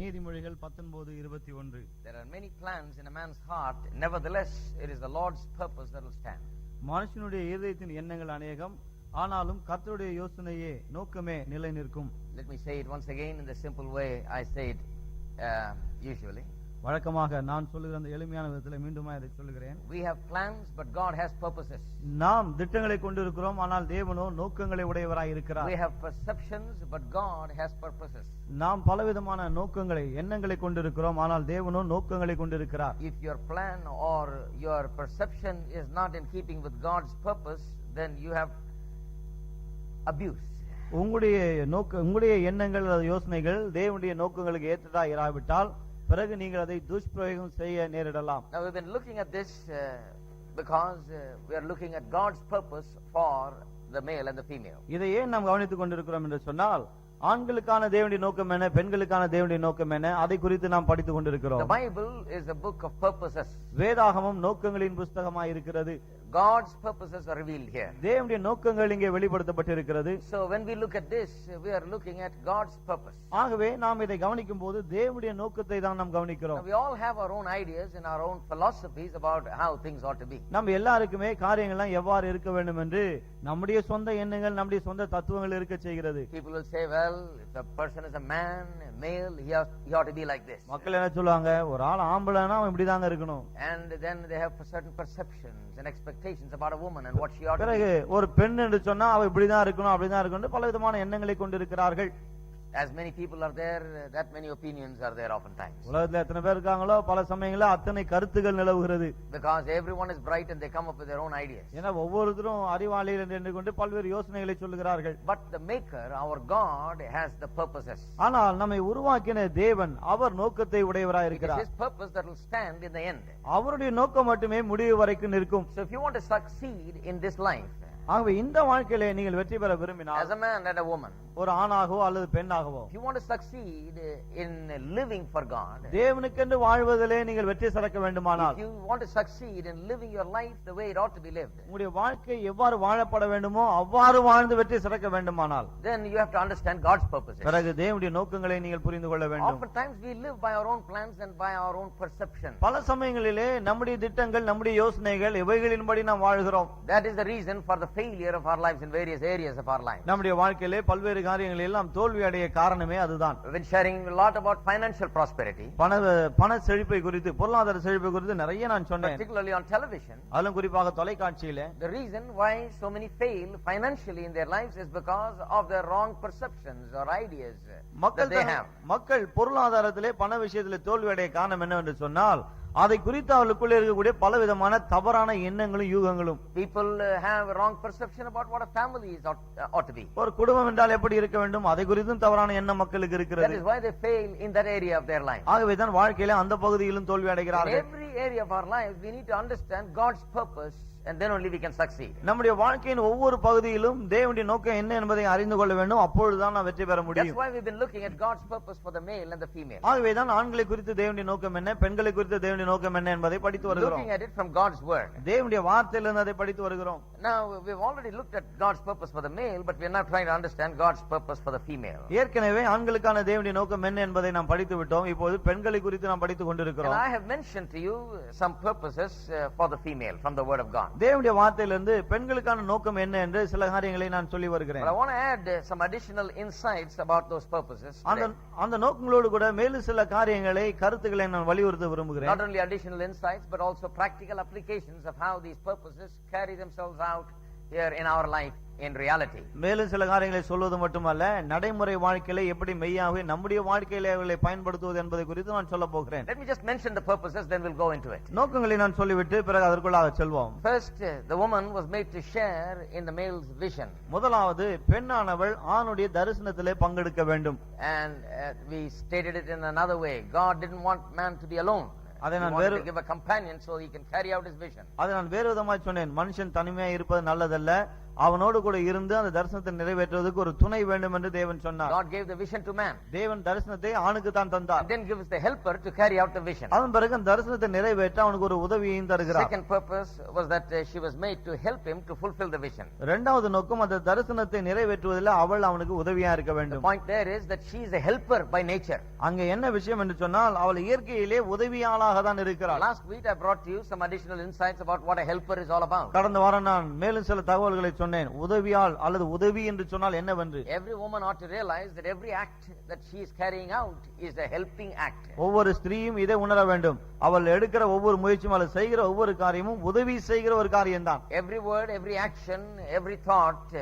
நீதிமொழிகள் 19:21. There are many plans in a man's heart, nevertheless it is the Lord's purpose that will stand. மனுஷனுடைய இதயத்தின் எண்ணங்கள் அநேகம், ஆனாலும் கர்த்தருடைய யோசனையே நோக்கமே நிலை நிற்கும். Let me say it once again in the simple way I say it usually. வழக்கமாக நான் சொல்லுகிற அந்த எளிமையான விதத்தில் மீண்டும் அதை சொல்லுகிறேன். We have plans, but God has purposes. நாம் திட்டங்களை கொண்டிருக்கிறோம், ஆனால் தேவனோ நோக்கங்களை உடையவராய் இருக்கிறார். We have perceptions, but God has purposes. நாம் பலவிதமான நோக்கங்களை எண்ணங்களை கொண்டிருக்கிறோம், ஆனால் தேவனோ நோக்கங்களை கொண்டிருக்கிறார். If your plan or your perception is not in keeping with God's purpose, then you have abuse. உங்களுடைய எண்ணங்கள் யோசனைகள் தேவனுடைய நோக்கங்களுக்கு ஏற்றதா இராவிட்டால் பிறகு நீங்கள் அதை துஷ்பிரயோகம் செய்ய நேரிடலாம். Now we've been looking at this because we are looking at God's purpose for the male and the female. இதை ஏன் நாம் கவனித்துக் கொண்டிருக்கிறோம் என்று சொன்னால், ஆண்களுக்கான தேவனுடைய நோக்கம் என்ன, பெண்களுக்கான தேவனுடைய நோக்கம் என்ன, அதை குறித்து நாம் படித்துக் கொண்டிருக்கிறோம். The Bible is a book of purposes. வேதாகமம் நோக்கங்களின் புத்தகமாய் இருக்கிறது. God's purposes are revealed here. தேவனுடைய நோக்கங்கள் இங்கே வெளிப்படுத்தப்பட்டிருக்கிறது. So when we look at this, we are looking at God's purpose. ஆகவே நாம் இதை கவனிக்கும் போது தேவனுடைய நோக்கத்தை தான் நாம் கவனிக்கிறோம். We all have our own ideas and our own philosophies about how things ought to be. நம்ம எல்லாருக்குமே காரியங்கள்லாம் எவ்வாறு இருக்க வேண்டும் என்று நம்முடைய சொந்த எண்ணங்கள், நம்முடைய சொந்த தத்துவங்கள் இருக்க செய்கிறது. People will say, well, if a person is a man, a male, he ought to be like this. மக்கள் என்ன சொல்லுவாங்க, ஒரு ஆள் ஆம்பளைனா அவன் இப்படிதாங்க இருக்கணும். And then they have certain perceptions and expectations about a woman and what she ought to be. பிறகு ஒரு பெண் என்று சொன்னா அவ இப்படிதான் இருக்கணும், அப்படிதான் இருக்கணும், பல விதமான எண்ணங்களை கொண்டிருக்கிறார்கள். As many people are there, that many opinions are there oftentimes. உலகத்துல எத்தனை பேர் இருக்காங்களோ பல சமயங்களில் அத்தனை கருத்துகள் நிலவுகிறது. Because everyone is bright and they come up with their own ideas. ஏன்னா ஒவ்வொருத்தரும் அறிவாளிகள் என்று கொண்டு பல்வேறு யோசனைகளை சொல்லுகிறார்கள். But the maker, our God, has the purposes. ஆனால் நம்மை உருவாக்கின தேவன் அவர் நோக்கத்தை உடையவராய் It is இருக்கிறார். His purpose that will stand in the end. அவருடைய நோக்கம் மட்டுமே முடிவு வரைக்கும் நிற்கும். So if you want to succeed in this life, ஆகவே இந்த வாழ்க்கையிலே நீங்கள் வெற்றி பெற விரும்பினால், as a man and a woman, ஒரு ஆணாகவோ அல்லது பெண்ணாகவோ, if you want to succeed in living for God, தேவனுக்கென்று வாழ்வதிலே நீங்கள் வெற்றி சிறக்க வேண்டுமானால், if you want to succeed in living your life the way it ought to be lived, உங்களுடைய வாழ்க்கை எவ்வாறு வாழப்பட வேண்டுமோ அவ்வாறு வாழ்ந்து வெற்றி சிறக்க வேண்டுமானால், then you have to understand God's purposes. பிறகு தேவனுடைய நோக்கங்களை நீங்கள் புரிந்து கொள்ள வேண்டும். Oftentimes we live by our own plans and by our own perceptions. பல சமயங்களிலே நம்முடைய திட்டங்கள், நம்முடைய யோசனைகள் இவைகளின்படி நாம் வாழ்கிறோம். That is the reason for the failure of our lives in various areas of our lives. நம்முடைய வாழ்க்கையிலே பல்வேறு காரியங்களில் எல்லாம் தோல்வி அடைய காரணமே அதுதான். We've been sharing a lot about financial prosperity, பண செழிப்பை குறித்து, பொருளாதார செழிப்பை குறித்து நிறைய நான் சொன்னேன், particularly on television. அதிலும் குறிப்பாக தொலைக்காட்சியில. The reason why so many fail financially in their lives is because of their wrong perceptions or ideas that they have. மக்கள் பொருளாதாரத்திலே பண விஷயத்திலே தோல்வி அடைய காரணம் என்னவென்று சொன்னால், அதை குறித்து அவர்களுக்குள்ளே இருக்கக்கூடிய பலவிதமான தவறான எண்ணங்களும் யூகங்களும். People have a wrong perception about what a family ought to be. ஒரு குடும்பம் என்றால் எப்படி இருக்க வேண்டும், அதை குறித்தும் தவறான எண்ணம் மக்களுக்கு இருக்கிறது. That is why they fail in that area of their life. ஆகவே தான் வாழ்க்கையில அந்த பகுதியிலும் தோல்வி அடைகிறார்கள். In every area of our lives we need to understand God's purpose, and then only we can succeed. நம்முடைய வாழ்க்கையின் ஒவ்வொரு பகுதியிலும் தேவனுடைய நோக்கம் என்ன என்பதை அறிந்து கொள்ள வேண்டும், அப்பொழுதுதான் நாம் வெற்றி பெற முடியும். That's why we've been looking at God's purpose for the male and the female. ஆகவே தான் ஆண்களை குறித்து தேவனுடைய நோக்கம் என்ன, பெண்களை குறித்து தேவனுடைய நோக்கம் என்ன என்பதை படித்து வருகிறோம். Looking at it from God's word. தேவனுடைய வார்த்தையிலிருந்து அதை படித்து வருகிறோம். Now we've already looked at God's purpose for the male, but we are now trying to understand God's purpose for the female. ஏற்கனவே ஆண்களுக்கான தேவனுடைய நோக்கம் என்ன என்பதை நாம் படித்து விட்டோம். இப்போது பெண்களை குறித்து நாம் படித்துக் கொண்டிருக்கிறோம். And I have mentioned to you some purposes for the female from the word of God. தேவனுடைய வார்த்தையிலிருந்து பெண்களுக்கான நோக்கம் என்ன என்று சில காரியங்களை நான் சொல்லி வருகிறேன். But I want to add some additional insights about those purposes. அந்த நோக்கங்களோடு கூட மேலும் சில காரியங்களை, கருத்துக்களை நான் வலியுறுத்த விரும்புகிறேன். Not only additional insights, but also practical applications of how these purposes carry themselves out here in our life in reality. மேலும் சில காரியங்களை சொல்வது மட்டுமல்ல, நடைமுறை வாழ்க்கையில எப்படி மெய்யாகவே நம்முடைய வாழ்க்கையில அவர்களை பயன்படுத்துவது என்பதை குறித்து நான் சொல்ல போகிறேன். Let me just mention the purposes, then we'll go into it. நோக்கங்களை நான் சொல்லிவிட்டு பிறகு அதற்குள்ளாக செல்வோம். First, the woman was made to share in the male's vision. முதலாவது, பெண்ணானவள் ஆணுடைய தரிசனத்திலே பங்கெடுக்க வேண்டும். And we stated it in another way. God didn't want man to be alone. He wanted to give a companion so he can carry out his vision. அதை நான் வேறு விதமாய் சொன்னேன். மனுஷன் தனிமையா இருப்பது நல்லதல்ல, அவனோடு கூட இருந்து அந்த தரிசனத்தை நிறைவேற்றுவதற்கு ஒரு துணை வேண்டும் என்று தேவன் சொன்னார். God gave the vision to man. தேவன் தரிசனத்தை ஆணுக்கு தான் தந்தார். And then gives the helper to carry out the vision. அதன் பிறகு அந்த தரிசனத்தை நிறைவேற்ற அவனுக்கு ஒரு உதவியையும் தருகிறார். Second purpose was that she was made to help him to fulfill the vision. இரண்டாவது நோக்கம் அந்த தரிசனத்தை நிறைவேற்றுவதில் அவள் அவனுக்கு உதவியா இருக்க The வேண்டும். point there is that she is a helper by nature. அங்க என்ன விஷயம் என்று சொன்னால் அவள் இயற்கையிலே உதவியாளாக தான் இருக்கிறாள். Last week I brought to you some additional insights about what a helper is all about. கடந்த வாரம் நான் மேலும் சில தகவல்களை சொன்னேன். உதவியாள் அல்லது உதவி என்று சொன்னால் என்னவென்று. Every woman ought to realize that every act that she is carrying out is a helping act. ஒவ்வொரு ஸ்திரீயும் இதை உணர வேண்டும். அவள் எடுக்கிற ஒவ்வொரு முயற்சியும் அவள் செய்கிற ஒவ்வொரு காரியமும் உதவி செய்கிற ஒரு காரியம்தான். Every word, every action, every thought,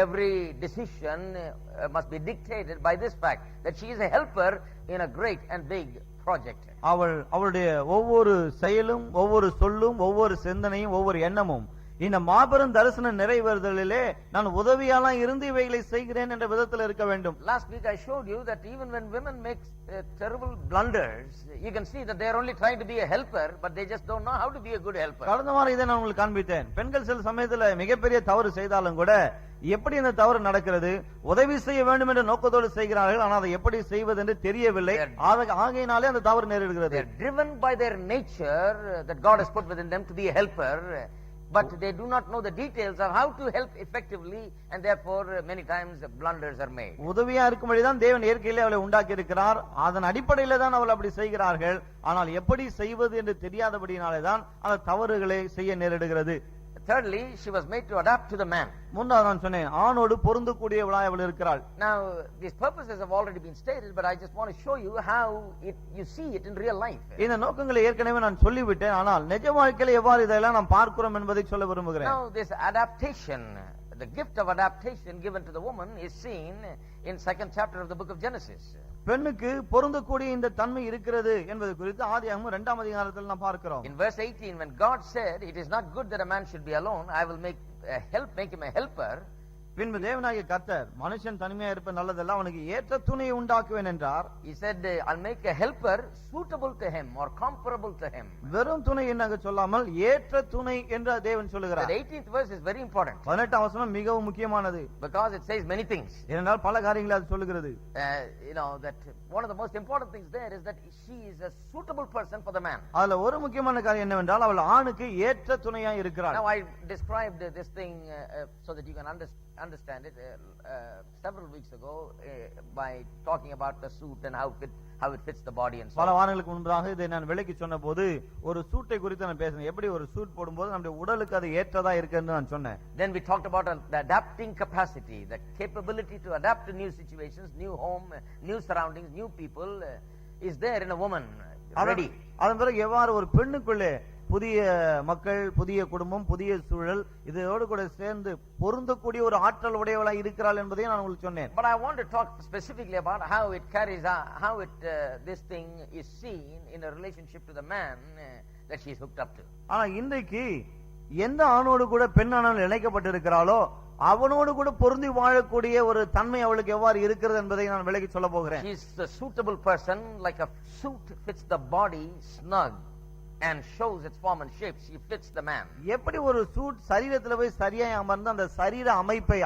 every decision must be dictated by this fact that she is a helper in a great and big project. அவளுடைய ஒவ்வொரு செயலும் ஒவ்வொரு சொல்லும் ஒவ்வொரு சிந்தனையும் ஒவ்வொரு எண்ணமும் இந்த மாபெரும் தரிசன நிறைவேறுதலிலே நான் உதவியாளா இருந்து இவைகளை செய்கிறேன் என்ற விதத்தில் இருக்க வேண்டும். Last week I showed you that even when women make terrible blunders, you can see that they are only trying to be a helper, but they just don't know how to be a good helper. கடந்த வாரம் இதை நான் உங்களுக்கு காண்பித்தேன். பெண்கள் சில சமயத்துல மிகப்பெரிய தவறு செய்தாலும் கூட எப்படி இந்த தவறு நடக்கிறது, உதவி செய்ய வேண்டும் என்ற நோக்கத்தோடு செய்கிறார்கள், ஆனால் அதை எப்படி செய்வது என்று தெரியவில்லை. ஆகையினாலே அந்த தவறு நேரிடுகிறது. They are driven by their nature that God has put within them to be a helper, but they do not know the details of how to help effectively, and therefore many times blunders are made. உதவியா இருக்கும்படிதான் தேவன் இயற்கையிலே அவளை உண்டாக்கி இருக்கிறார். அதன் அடிப்படையில தான் அவள் அப்படி செய்கிறார்கள். ஆனால் எப்படி செய்வது என்று தெரியாதபடினாலே தான் அந்த தவறுகளை செய்ய நேரிடுகிறது. Thirdly, she was made to adapt to the man. மூன்றாவது நான் சொன்னேன், ஆணோடு பொருந்தக்கூடியவளாய் அவள் இருக்கிறாள். Now these purposes have already been stated, but I just want to show you how you see it in real life. இந்த நோக்கங்களை ஏற்கனவே நான் சொல்லிவிட்டேன், ஆனால் நிஜ வாழ்க்கையில எவ்வாறு இதெல்லாம் நாம் பார்க்கிறோம் என்பதை சொல்ல விரும்புகிறேன். Now this adaptation, the gift of adaptation given to the woman is seen in second chapter of the book of Genesis. பெண்ணுக்கு பொருந்தக்கூடிய இந்த தன்மை இருக்கிறது என்பது குறித்து ஆதியாகமம் 2ஆம் அதிகாரத்தில் நாம் பார்க்கிறோம். In verse 18, when God said, "It is not good that a man should be alone, I will make him a helper." பின்பு தேவனாகிய கர்த்தர் மனுஷன் தனிமையா இருப்ப நல்லதல்ல, அவனுக்கு ஏற்ற துணையை உண்டாக்குவேன் என்றார். He said, "I'll make a helper suitable to him or comparable to him." வெறும் துணை என்று சொல்லாமல் ஏற்ற துணை என்று தேவன் சொல்லுகிறார். The 18th verse is very important. 18ஆம் வசனம் மிகவும் முக்கியமானது. Because it says many things. ஏனென்றால் பல காரியங்களை அது சொல்லுகிறது. You know that one of the most important things there is that she is a suitable person for the man. அதுல ஒரு முக்கியமான காரியம் என்னவென்றால் அவள் ஆணுக்கு ஏற்ற துணையா இருக்கிறாள். Now I described this thing so that you can understand it several weeks ago by talking about the suit and how it fits the body and so on. பல வாரங்களுக்கு முன்பாக இதை நான் விளக்கி சொன்னபோது ஒரு சூட்டை குறித்து நான் பேசினேன். எப்படி ஒரு சூட் போடும்போது நம்முடைய உடலுக்கு அது ஏற்றதா இருக்குன்னு நான் சொன்னேன். Then we talked about the adapting capacity, the capability to adapt to new situations, new home, new surroundings, new people is there in a woman ready. அதன் பிறகு எவ்வாறு ஒரு பெண்ணுக்குள்ளே புதிய மக்கள், புதிய குடும்பம், புதிய சூழல் இதோடு கூட சேர்ந்து பொருந்தக்கூடிய ஒரு ஆற்றல் உடையவளாய் இருக்கிறாள் என்பதை நான் உங்களுக்கு சொன்னேன். But I want to talk specifically about how it carries how this thing is seen in a relationship to the man that she is hooked up to. ஆனா இன்றைக்கு எந்த ஆணோடு கூட பெண்ணானவள் இணைக்கப்பட்டிருக்கிறாளோ அவனோடு கூட பொருந்தி வாழக்கூடிய ஒரு தன்மை அவளுக்கு எவ்வாறு இருக்கிறது என்பதை நான் விளக்கி சொல்ல போகிறேன். She is a suitable person, like a suit fits the body snug and shows its form and shape. She fits the man. எப்படி ஒரு சூட் சரீரத்துல போய் சரியாய் அமர்ந்து அந்த சரீர அமைப்பை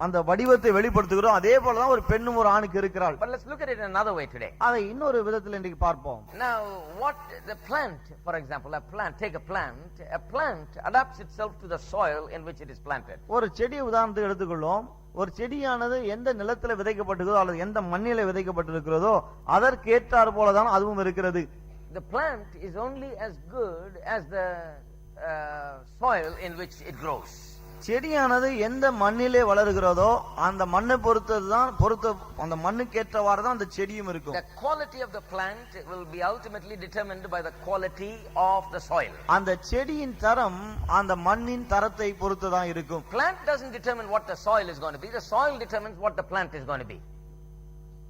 அந்த வடிவத்தை வெளிப்படுத்துகிறோம், அதே போலதான் ஒரு பெண்ணும் ஒரு ஆணுக்கு இருக்கிறாள். But let's look at it in another way today. அதை இன்னொரு விதத்தில் இன்றைக்கு பார்ப்போம். Now what the plant, for example, take a plant adapts itself to the soil in which it is planted. ஒரு செடி உதாரணத்துக்கு எடுத்துக்கொள்வோம். ஒரு செடியானது எந்த நிலத்துல விதைக்கப்பட்டிருக்கிறதோ அல்லது எந்த மண்ணில விதைக்கப்பட்டிருக்கிறதோ அதற்கு ஏற்றார் போலதான் அதுவும் இருக்கிறது. The plant is only as good as the soil in which it grows. செடியானது எந்த மண்ணிலே வளருகிறதோ அந்த மண்ணை பொறுத்து அந்த மண்ணுக்கு ஏற்றவாறு தான் அந்த செடியும் இருக்கும். The quality of the plant will be ultimately determined by the quality of the soil. அந்த செடியின் தரம் அந்த மண்ணின் தரத்தை பொறுத்து தான் இருக்கும். Plant doesn't determine what the soil is going to be. The soil determines what the plant is going to be.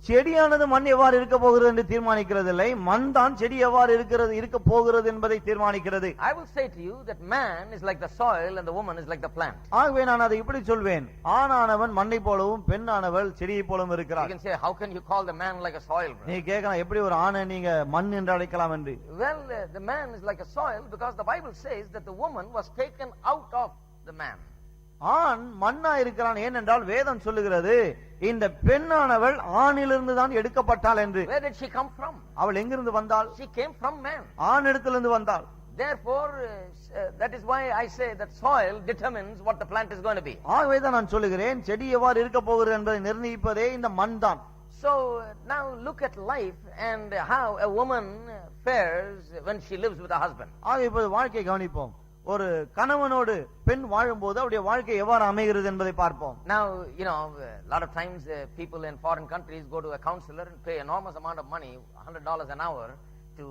செடியானது மண் எவ்வாறு இருக்க போகிறது என்று தீர்மானிக்கிறதில்லை, மண் தான் செடி எவ்வாறு இருக்க போகிறது என்பதை தீர்மானிக்கிறது. I will say to you that man is like the soil and the woman is like the plant. ஆகவே நான் அதை இப்படி சொல்வேன், ஆணானவன் மண்ணை போலவும் பெண்ணானவள் செடியை போலவும் இருக்கிறார். You can say, how can you call the man like a soil? நீ கேட்கலாம், எப்படி ஒரு ஆணை நீங்க மண் என்று அழைக்கலாம் என்று. Well, the man is like a soil because the Bible says that the woman was taken out of the man. ஆண் மண்ணா இருக்கிறான். ஏனென்றால் வேதம் சொல்லுகிறது இந்த பெண்ணானவள் ஆணிலிருந்து தான் எடுக்கப்பட்டாள் என்று. Where did she come from? அவள் எங்கிருந்து வந்தாள்? She came from man. ஆணிடத்திலிருந்து வந்தாள். Therefore, that is why I say that soil determines what the plant is going to be. ஆகவேதான் நான் சொல்லுகிறேன் செடி எவ்வாறு இருக்க போகிறது என்பதை நிர்ணயிப்பதே இந்த மண் தான். So now look at life and how a woman fares when she lives with a husband. ஆக இப்போது வாழ்க்கையை கவனிப்போம். ஒரு கணவனோடு பெண் வாழும்போது அவருடைய வாழ்க்கை எவ்வாறு அமைகிறது என்பதை பார்ப்போம். Now, you know, a lot of times people in foreign countries go to a counselor and pay enormous amount of money, $100 an hour, to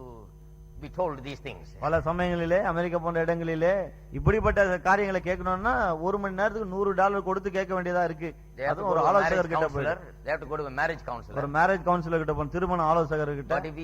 be told these things. பல சமயங்களிலே அமெரிக்கா போன்ற இடங்களிலே இப்படிப்பட்ட காரியங்களை கேட்கணும்னா ஒரு மணி நேரத்துக்கு $100 கொடுத்து கேட்க வேண்டியதா இருக்கு. அதுவும் ஒரு ஆலோசகர் கிட்ட போய் they have to go to a marriage counselor. ஒரு மேரேஜ் கவுன்சிலர் கிட்ட போய் திருமண ஆலோசகர் கிட்ட. But if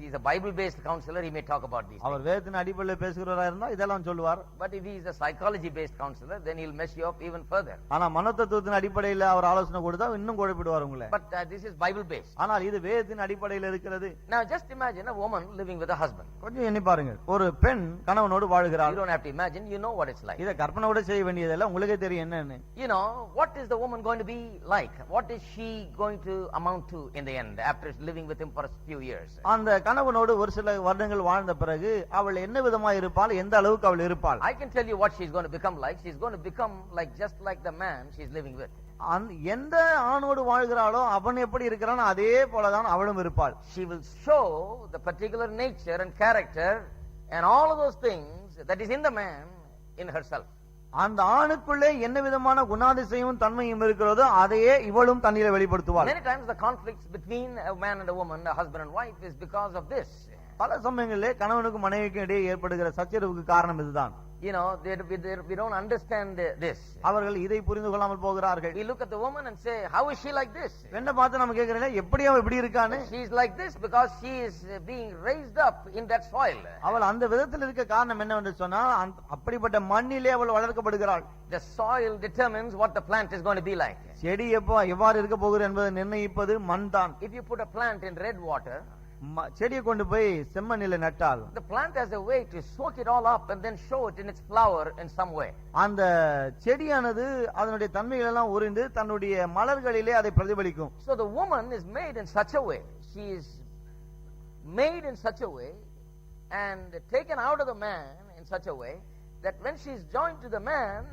he is a Bible based counselor, he may talk about these அவர் வேதத்தின் அடிப்படையில் பேசுகிறவரா இருந்தா இதெல்லாம் சொல்லுவார். But if he is a psychology based counselor, then he'll mess you up even further. ஆனா மனோதத்துவத்தின் அடிப்படையில் அவர் ஆலோசனை கொடுத்தா இன்னும் குழப்பிடுவார் உங்களை. But this is Bible based. ஆனால் இது வேதத்தின் அடிப்படையில் இருக்கிறது. Now just imagine a woman living with a husband. கொஞ்சம் எண்ணி பாருங்க. ஒரு பெண் கணவனோடு வாழ்கிறாள். You don't have to imagine, you know what it's like. இத கற்பனை கூட செய்ய வேண்டியதில்லை, உங்களுக்கே தெரியும் என்னன்னு. You know, what is the woman going to be like? What is she going to amount to in the end after living with him for a few years? அந்த கணவனோடு ஒரு சில வருடங்கள் வாழ்ந்த பிறகு அவள் என்ன விதமாக இருப்பாள், எந்த அளவுக்கு அவள் இருப்பாள்? I can tell you what she's going to become like. She's going to become like just like the man she's living with. எந்த ஆணோடு வாழ்கிறாளோ அவன் எப்படி இருக்கிறானோ அதே போலதான் அவளும் இருப்பாள். She will show the particular nature and character and all of those things that is in the man in herself. அந்த ஆணுக்குள்ளே என்ன விதமான குணாதிசயமும் தன்மையும் இருக்கிறதோ அதையே இவளும் தன்னிலே வெளிப்படுத்துவாள். Many times the conflicts between a man and a woman, a husband and wife, is because of this. பல சமயங்களிலே கணவனுக்கும் மனைவிக்கும் இடையே ஏற்படுகிற சச்சரவுக்கு காரணம் இதுதான். You know, we don't understand this. அவர்கள் இதை புரிந்து கொள்ளாமல் போகிறார்கள். We look at the woman and say, how is she like this? என்ன பார்த்து நம்ம கேக்குறோம், எப்படி அவ இப்படி இருக்கான்னு? She is like this because she is being raised up in that soil. அவள் அந்த விதத்தில் இருக்க காரணம் என்னவென்று சொன்னால் அப்படிப்பட்ட மண்ணிலே அவள் வளர்க்கப்படுகிறாள். The soil determines what the plant is going to be like. செடி எவ்வாறு இருக்க போகிறது என்பதை நிர்ணயிப்பது மண் தான். If you put a plant in red water, செடியை கொண்டு போய் செம்மண்ணில நட்டால் the plant has a way to soak it all up and then show it in its flower in some way. அந்த செடியானது அதனுடைய தன்மைகள் எல்லாம் உறிந்து தன்னுடைய மலர்களிலே அதை பிரதிபலிக்கும். So the woman is made in such a way, she is made in such a way and taken out of the man in such a way that when she is joined to the man,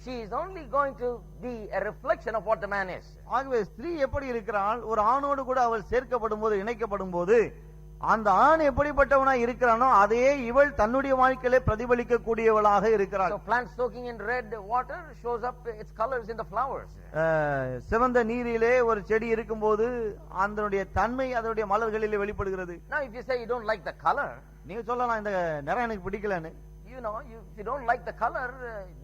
she is only going to be a reflection of what the man is. ஆகவே ஸ்திரீ எப்படி இருக்கிறாள், ஒரு ஆணோடு கூட அவள் சேர்க்கப்படும் போது இணைக்கப்படும் போது அந்த ஆண் எப்படிப்பட்டவனா இருக்கிறானோ அதையே இவள் தன்னுடைய வாழ்க்கையிலே பிரதிபலிக்க கூடியவளாக இருக்கிறாள். So plant soaking in red water shows up its colors in the flowers. சிவந்த நீரிலே ஒரு செடி இருக்கும்போது அதனுடைய தன்மை அதனுடைய மலர்களிலே வெளிப்படுகிறது. Now if you say you don't like the color, நீங்க சொல்லலாம் இந்த நிறம் எனக்கு பிடிக்கலன்னு. You know, if you don't like the color,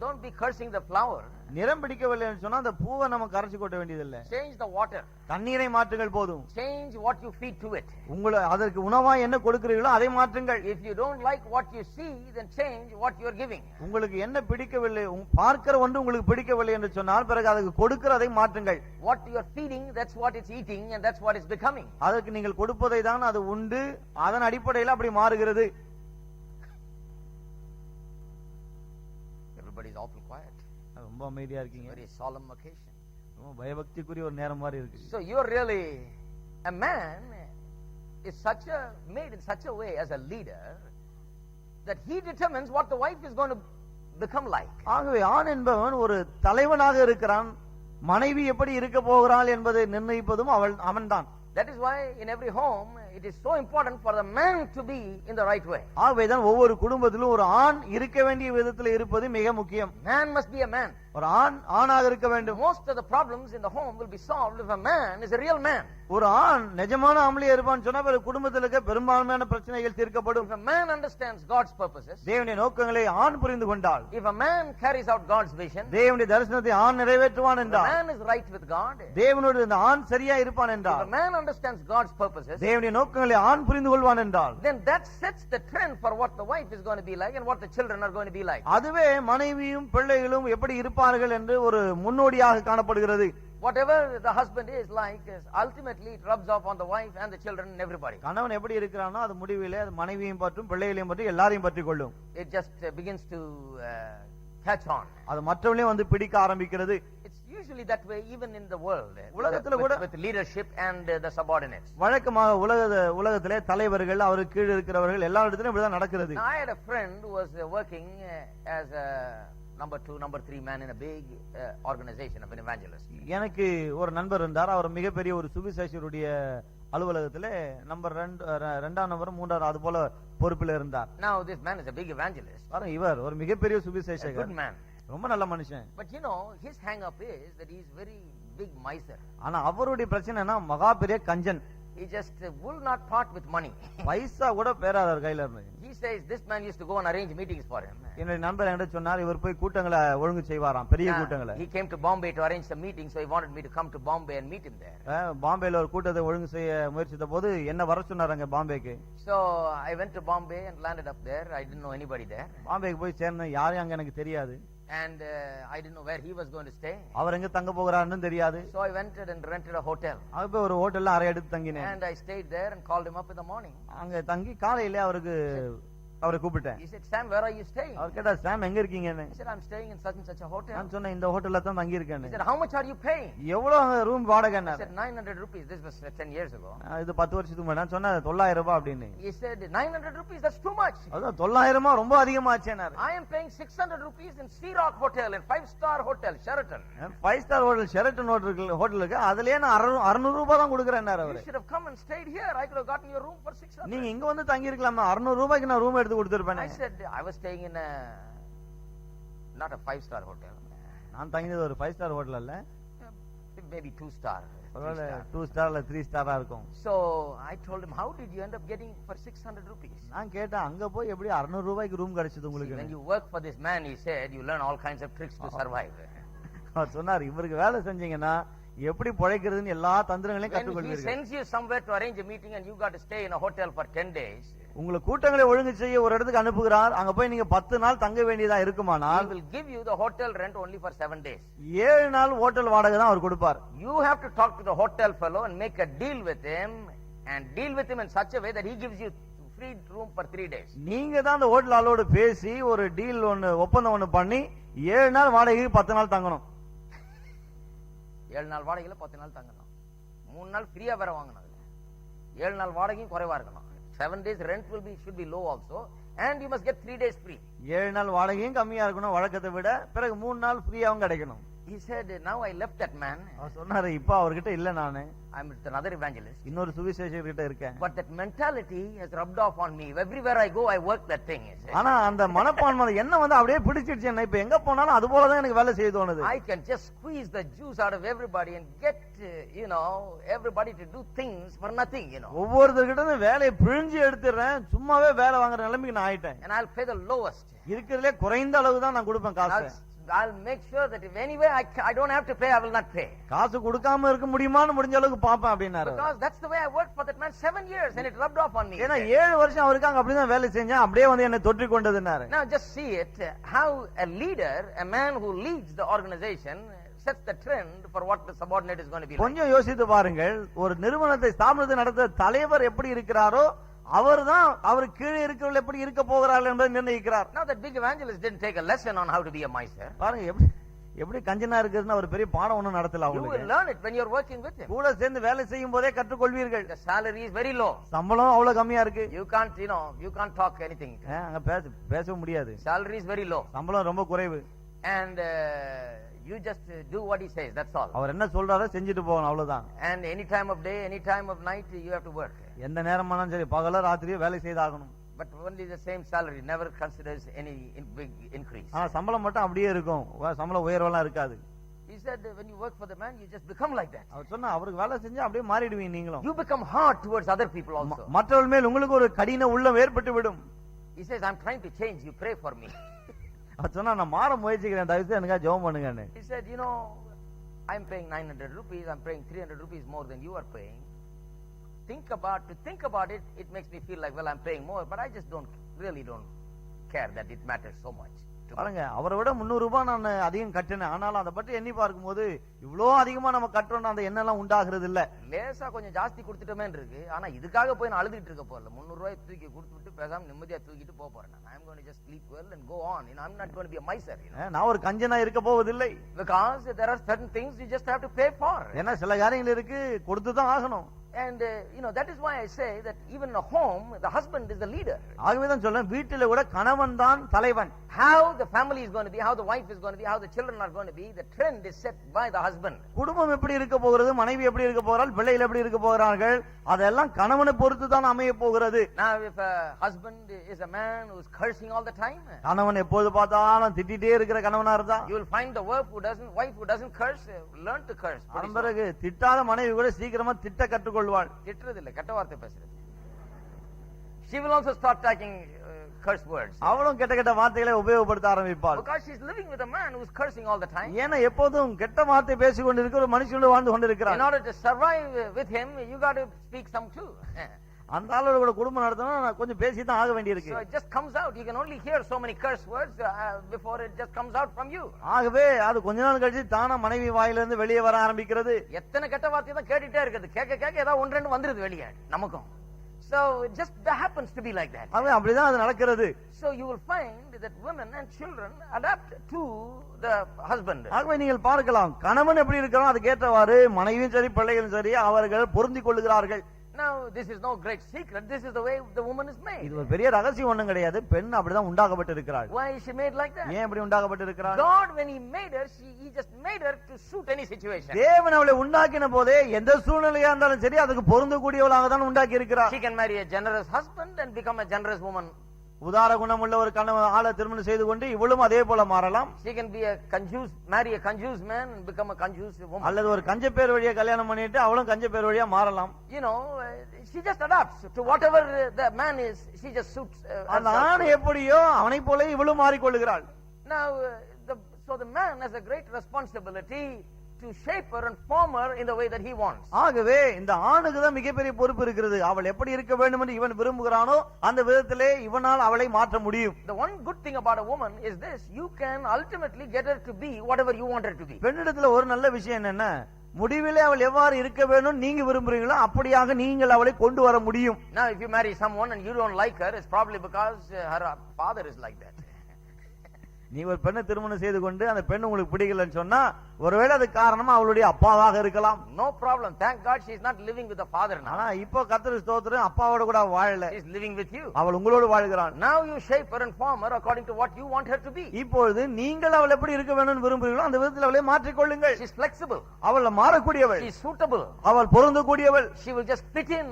don't be cursing the flower. நிறம் பிடிக்கவில்லைன்னு சொன்னா அந்த பூவை நம்ம கரைச்சு கொட்ட வேண்டியதில்லை. Change the water. தண்ணீரை மாற்றுங்கள் போதும். Change what you feed to it. உங்களை அதற்கு உணவாய் என்ன கொடுக்கிறீர்களோ அதை மாற்றுங்கள். If you don't like what you see, then change what you are giving. உங்களுக்கு என்ன பிடிக்கவில்லை, பார்க்கிற ஒன்று உங்களுக்கு பிடிக்கவில்லை என்று சொன்னால் பிறகு அதுக்கு கொடுக்கிறதை மாற்றுங்கள். What you are feeding, that's what it's eating and that's what it's becoming. அதற்கு நீங்கள் கொடுப்பதை தான் அது உண்டு, அதன் அடிப்படையில் அப்படி மாறுகிறது. Everybody is awful quiet. ரொம்ப அமைதியா இருக்கீங்க. Very solemn occasion. ரொம்ப பயபக்திக்குரிய ஒரு நேரம் மாதிரி இருக்கு. So you are really a man is made in such a way as a leader that he determines what the wife is going to become like. ஆகவே ஆண் என்பவன் ஒரு தலைவனாக இருக்கிறான், மனைவி எப்படி இருக்க போகிறாள் என்பதை நிர்ணயிப்பதும் அவன்தான். That is why in every home it is so important for the man to be in the right way. ஆகவேதான் ஒவ்வொரு குடும்பத்திலும் ஒரு ஆண் இருக்க வேண்டிய விதத்தில் இருப்பது மிக முக்கியம். Man must be a man. ஒரு ஆணாக இருக்க வேண்டும். Most of the problems in the home will be solved if a man is a real man. ஒரு ஆண் நிஜமான ஆம்பளையா இருப்பான்னு சொன்னா குடும்பத்தில் இருக்க பெரும்பான்மையான பிரச்சனைகள் தீர்க்கப்படும். If a man understands God's purposes, தேவனுடைய நோக்கங்களை ஆண் புரிந்து கொண்டால், if a man carries out God's vision, தேவனுடைய தரிசனத்தை ஆண் நிறைவேற்றுவான் என்றால், if a man is right with God, தேவனோடு இந்த ஆண் சரியா இருப்பான் என்றால், if a man understands God's purposes, தேவனுடைய நோக்கங்களை ஆண் புரிந்து கொள்வான் என்றால், then that sets the trend for what the wife is going to be like and what the children are going to be like. அதுவே மனைவியும் பிள்ளைகளும் எப்படி இருப்பார்கள் என்று ஒரு முன்னோடியாக காணப்படுகிறது. Whatever the husband is like, ultimately it rubs off on the wife and the children and everybody. கணவன் எப்படி இருக்கிறானோ அது முடிவிலே அது மனைவியையும் பற்றும் பிள்ளைகளையும் பற்றி எல்லாரையும் பற்றி கொள்ளும். It just begins to catch on. அது மற்றவர்களையும் வந்து பிடிக்க ஆரம்பிக்கிறது. It's usually that way even in the world. உலகத்துல கூட with leadership and the subordinates. வழக்கமாக உலகத்திலே தலைவர்கள் அவருக்கு கீழ இருக்கிறவர்கள் எல்லா இடத்திலும் இப்படிதான் நடக்கிறது. Now, I had a friend who was working as a number 2, number 3 man in a big organization of an evangelist. எனக்கு ஒரு நண்பர் இருந்தார். அவர் மிகப்பெரிய ஒரு சுவிசேஷருடைய அலுவலகத்திலே நம்பர் 2ஆம் நம்பர் 3ஆவது அது போல பொறுப்பில் இருந்தார். Now this man is a big evangelist. பாருங்க, இவர் ஒரு மிகப்பெரிய A சுவிசேஷகர், good man. ரொம்ப நல்ல மனுஷன். But his hang up is that he is very big miser. ஆனா அவருடைய பிரச்சனைனா மகா பெரிய கஞ்சன். He just will not part with money. பைசா கூட பேராத அவர் கையில இருந்து. He says this man used to go and arrange meetings for him. என்னுடைய நண்பர் என்கிட்ட சொன்னார், இவர் போய் கூட்டங்களை ஒழுங்கு செய்வாராம், பெரிய கூட்டங்களை. He came to Bombay to arrange some meeting, so he wanted me to come to Bombay and meet him there. பாம்பேல ஒரு கூட்டத்தை ஒழுங்கு செய்ய முயற்சித்த போது என்ன வர சொன்னாருங்க பாம்பேக்கு. So I went to Bombay and landed up there. I didn't know anybody there. பாம்பேக்கு போய் சேர்ந்தேன், யாரையும் அங்க எனக்கு தெரியாது. And I didn't know where he was going to stay. அவர் எங்க தங்க போகிறாருன்னு தெரியாது. So I went and rented a hotel. அங்க போய் ஒரு ஹோட்டல்ல அறை எடுத்து தங்கினேன். And I stayed there and called him up in the morning. அங்க தங்கி காலையில அவரை கூப்பிட்டேன். He said, Sam, where are you staying? அவர் கேட்டா, சாம் எங்க இருக்கீங்கன்னு. I said, I'm staying in such and such a hotel. நான் சொன்னேன், இந்த ஹோட்டல்ல தான் தங்கி He இருக்கேன்னு. said, how much are you paying? எவ்வளவு room வாடகைன்னு. I said, 900 rupees. This was 10 years ago. இது 10 வருஷத்துக்கு முன்னாடி. நான் சொன்னேன் 900 ரூபாய் அப்படின்னு. He said, 900 rupees, that's too much. அதான் 900 ரொம்ப அதிகமாச்சேனாரு. I am paying 600 rupees in Sea Rock Hotel, in 5-star hotel, Sheraton. 5-star hotel Sheraton hotel இருக்கு, அதுலயே நான் 600 ரூபாய் தான் கொடுக்கறேன்னாரு You அவரு. should have come and stayed here. I could have gotten your room for 600. நீங்க இங்க வந்து தங்கி இருக்கலாமா, 600 ரூபாய்க்கு நான் ரூம் எடுத்து கொடுத்திருப்பேன். I said, I was staying in not a 5-star hotel. நான் தங்கினது ஒரு 5-star ஹோட்டல் அல்ல, Maybe 2-star. 2-star இல்ல 3-star இருக்கும். So I told him, how did you end up getting for 600 rupees? நான் கேட்டேன், அங்க போய் எப்படி 600 ரூபாய்க்கு ரூம் கிடைச்சது When உங்களுக்கு? you work for this man, he said, you learn all kinds of tricks to survive. அவர் சொன்னார், இவருக்கு வேலை செஞ்சீங்கன்னா எப்படி பிழைக்கிறதுன்னு எல்லா தந்திரங்களையும் When he கற்றுக்கொள்வீர்கள். sends you somewhere to arrange a meeting and you got to stay in a hotel for 10 days, உங்களை கூட்டங்களை ஒழுங்கு செய்ய ஒரு இடத்துக்கு அனுப்புகிறார், அங்க போய் நீங்க 10 நாள் தங்க வேண்டியதா he இருக்குமானால் will give you the hotel rent only for 7 days. 7 நாள் ஹோட்டல் வாடகை தான் அவர் கொடுப்பார். You have to talk to the hotel fellow and make a deal with him in such a way that he gives you free room for 3 days. நீங்க தான் அந்த hotel ஆளோட பேசி ஒரு டீல் ஒப்பந்தம் பண்ணி 7 நாள் வாடகைக்கு 10 நாள் தங்கணும். 7 நாள் வாடகையில 10 நாள் தங்கணும். 3 நாள் ஃப்ரீயா வேற வாங்கணும். 7 நாள் வாடகையும் குறைவா இருக்கணும். 7 days rent should be low also, and you must get 3 days free. 7 நாள் வாடகையும் கம்மியா இருக்கணும் வழக்கத்தை விட, பிறகு 3 நாள் ஃப்ரீயாவும் கிடைக்கணும். He said, now I left that man. அவர் சொன்னாரு, இப்ப அவர்கிட்ட இல்ல, நானு I'm with another evangelist. இன்னொரு சுவிசேஷர் கிட்ட இருக்கேன். But that mentality has rubbed off on me. Everywhere I go, I work that thing. ஆனா அந்த மனப்பான்மை என்ன அப்படியே பிடிச்சிடுச்சு என்ன. இப்ப எங்க போனாலும் அது போலதான் எனக்கு வேலை செய்ய தோணுது. I can just squeeze the juice out of everybody and get everybody to do things for nothing. ஒவ்வொருத்தர்கிட்ட இருந்து வேலையை பிழிஞ்சு எடுத்துறேன், சும்மாவே வேலை வாங்குற நிலைமைக்கு நான் ஆயிட்டேன். And I'll pay the lowest. இருக்கிறதுலே குறைந்த அளவு தான் நான் கொடுப்பேன் காசு. I'll make sure that if anyway I don't have to pay, I will not pay. காசு கொடுக்காம இருக்க முடியுமான்னு முடிஞ்ச அளவுக்கு பாப்பேன் அப்படின்னாரு. Because that's the way I worked for that man 7 years and it rubbed off on me. ஏன்னா 7 வருஷம் அவருக்கு அங்க அப்படிதான் வேலை செஞ்சேன், அப்படியே வந்து என்ன தொற்றி கொண்டதுன்னாரு. Now just see it, how a leader, a man who leads the organization, sets the trend for what the subordinate is going to be like. கொஞ்சம் யோசித்து பாருங்கள், ஒரு நிறுவனத்தை ஸ்தாபனத்தை நடத்த தலைவர் எப்படி இருக்கிறாரோ அவர்தான் அவர் கீழே இருக்கிறவர்கள் எப்படி இருக்க போகிறார்கள் என்பதை நிர்ணயிக்கிறார். Now that big evangelist didn't take a lesson on how to be a miser. பாருங்க எப்படி கஞ்சனா இருக்குதுன்னு அவர் பெரிய பாடம் ஒண்ணும் நடத்தல. You will learn it when you're working with him. கூட சேர்ந்து வேலை செய்யும் போதே கற்றுக்கொள்வீர்கள். The salary is very low. சம்பளம் அவ்வளவு கம்மியா இருக்கு. You can't talk anything. அங்க பேச முடியாது. Salary is very low. சம்பளம் ரொம்ப குறைவு. And you just do what he says, that's all. அவர் என்ன சொல்றாரோ செஞ்சுட்டு போகணும், அவ்வளவுதான். And any time of day, any time of night, you have to work. எந்த நேரமானாலும் சரி, பகல ராத்திரியே வேலை செய்தாகணும். But only the same salary, never considers any big increase. ஆனா சம்பளம் மட்டும் அப்படியே இருக்கும், சம்பளம் உயர்வெல்லாம் இருக்காது. He said, when you work for the man, you just become like that. அவர் சொன்னா அவருக்கு வேலை செஞ்சா அப்படியே மாறிடுவீங்க நீங்களும். You become hard towards other people also. மற்றவர்கள் மேல் உங்களுக்கு ஒரு கடின உள்ளம் ஏற்பட்டு விடும். He says, I'm trying to change, you pray for me. அவர் சொன்னா நான் மாற முயற்சிக்கிறேன், தயவு செய்து எனக்காக ஜெபம் பண்ணுங்கன்னு. He said, I'm paying 900 rupees, I'm paying 300 rupees more than you are paying. To think about it, it makes me feel like, well, I'm paying more, but I just really don't care that it matters so much. to me. பாருங்க, அவரை விட 300 ரூபாய் நான் அதிகம் கட்டினேன், ஆனாலும் அதை பற்றி எண்ணி பார்க்கும்போது இவ்வளோ அதிகமா நம்ம கட்டுறோம்னா அந்த எண்ணெல்லாம் உண்டாகிறது இல்ல. லேசா கொஞ்சம் ஜாஸ்தி கொடுத்துட்டோமே இருக்கு. ஆனா இதுக்காக போய் நான் அழுதுட்டு இருக்க போறல. 300 ரூபாய் தூக்கி கொடுத்துட்டு பேசாம நிம்மதியா தூக்கிட்டு போக போறேன். I am going to just sleep well and go on. I'm not going to be a miser, நான் ஒரு கஞ்சனா இருக்க போவதில்லை. Because there are certain things you just have to pay for. ஏன்னா சில காரியங்கள் இருக்கு, கொடுத்து தான் ஆகணும். And that is why I say that even in a home the husband is the leader. ஆகவே தான் சொல்றேன், வீட்டில கூட கணவன் தான் தலைவன். How the family is going to be, how the wife is going to be, how the children are going to be, the trend is set by the husband. குடும்பம் எப்படி இருக்க போகிறது, மனைவி எப்படி இருக்க போறாள், பிள்ளைகள் எப்படி இருக்க போகிறார்கள், அதெல்லாம் கணவனை பொறுத்து தான் அமைய போகிறது. Now if a husband is a man who is cursing all the time, கணவன் எப்போது பார்த்தாலும் திட்டிட்டே இருக்கிற கணவனா இருந்தா, you will find the wife who doesn't curse learn to curse. அதன் பிறகு திட்டாத மனைவி கூட சீக்கிரமா திட்ட கற்றுக்கொள்வாள். திட்டுறது இல்ல, கெட்ட வார்த்தை பேசுறது. She will also start talking curse words. அவளும் கெட்ட கெட்ட வார்த்தைகளை உபயோகப்படுத்த ஆரம்பிப்பாள். Because she is living with a man who is cursing all the time. ஏன்னா எப்போதும் கெட்ட வார்த்தை பேசிக் கொண்டிருக்கிற ஒரு மனுஷனோடு வாழ்ந்து கொண்டிருக்கிறார். In order to survive with him, you got to speak some too. அந்த ஆளோட கூட குடும்பம் நடத்தணும், கொஞ்சம் பேசி தான் ஆக வேண்டியிருக்கு. So it just comes out. You can only hear so many curse words before it just comes out from you. ஆகவே அது கொஞ்ச நாள் கழிச்சு தானா மனைவி வாயிலிருந்து வெளியே வர ஆரம்பிக்கிறது. எத்தனை கெட்ட வார்த்தை தான் கேட்டுட்டே இருக்குது. கேட்க கேட்க ஏதாவது ஒன்று ரெண்டு வந்துருது வெளியே நமக்கும். So it just happens to be like that. ஆகவே அப்படிதான் அது நடக்கிறது. So you will find that women and children adapt to the husband. ஆகவே நீங்கள் பார்க்கலாம், கணவன் எப்படி இருக்கிறோம் அதுக்கு ஏற்றவாறு மனைவியும் சரி பிள்ளைகளும் சரி அவர்கள் பொருந்திக் கொள்ளுகிறார்கள். Now this is no great secret. This is the way the woman is made. இது ஒரு பெரிய ரகசியம் ஒண்ணும் கிடையாது. பெண் அப்படிதான் உண்டாக்கப்பட்டிருக்கிறாள். Why is she made like that? ஏன் இப்படி உண்டாக்கப்பட்டிருக்கிறாள்? God when he made her, he just made her to suit any situation. தேவன் அவளை உண்டாக்கின போதே எந்த சூழ்நிலையா இருந்தாலும் சரி அதுக்கு பொருந்தக்கூடியவளாக தான் உண்டாக்கி இருக்கிறார். She can marry a generous husband and become a generous woman. உதார குணம் உள்ள ஒரு கணவன் ஆளை திருமணம் செய்து கொண்டு இவளும் அதே போல மாறலாம். She can be marry a conjuice man and become a conjuice woman. அல்லது ஒரு கஞ்ச பேர் வழியா கல்யாணம் பண்ணிட்டு அவளும் கஞ்ச பேர் வழியா மாறலாம். You know, she just adapts to whatever the man is. She just suits. அந்த ஆண் எப்படியோ அவனை போல இவளும் மாறிக்கொள்ளுகிறாள். Now, so the man has a great responsibility to shape her and form her in the way that he wants. ஆகவே இந்த ஆணுக்கு தான் மிகப்பெரிய பொறுப்பு இருக்கிறது. அவள் எப்படி இருக்க வேண்டும் என்று இவன் விரும்புகிறானோ அந்த விதத்திலே இவனால் அவளை மாற்ற முடியும். The one good thing about a woman is this: you can ultimately get her to be whatever you want her to be. பெண்ணிடத்துல ஒரு நல்ல விஷயம் என்னன்னா, முடிவிலே அவள் எவ்வாறு இருக்க வேண்டும் நீங்க விரும்புறீங்களோ அப்படியாக நீங்கள் அவளை கொண்டு வர முடியும். Now if you marry someone and you don't like her, it's probably because her father is like that. நீ ஒரு பெண்ணை திருமணம் செய்து கொண்டு அந்த பெண் உங்களுக்கு பிடிக்கலன்னு சொன்னா ஒருவேளை அது காரணமா அவளுடைய அப்பாவாக இருக்கலாம். No problem. Thank God she is not living with the father now. ஆனா இப்போ கர்த்தருக்கு ஸ்தோத்திரம், அப்பாவோட கூட வாழல. She is living with you. அவள் உங்களோடு வாழ்கிறாள். Now you shape her and form her according to what you want her to be. இப்பொழுது நீங்கள் அவள் எப்படி இருக்க வேண்டும் விரும்புகிறீர்களோ அந்த விதத்தில் அவளை மாற்றிக் கொள்ளுங்கள். She is flexible. அவள் மாறக்கூடியவள். She is suitable. அவள் பொருந்தக்கூடியவள். She will just fit in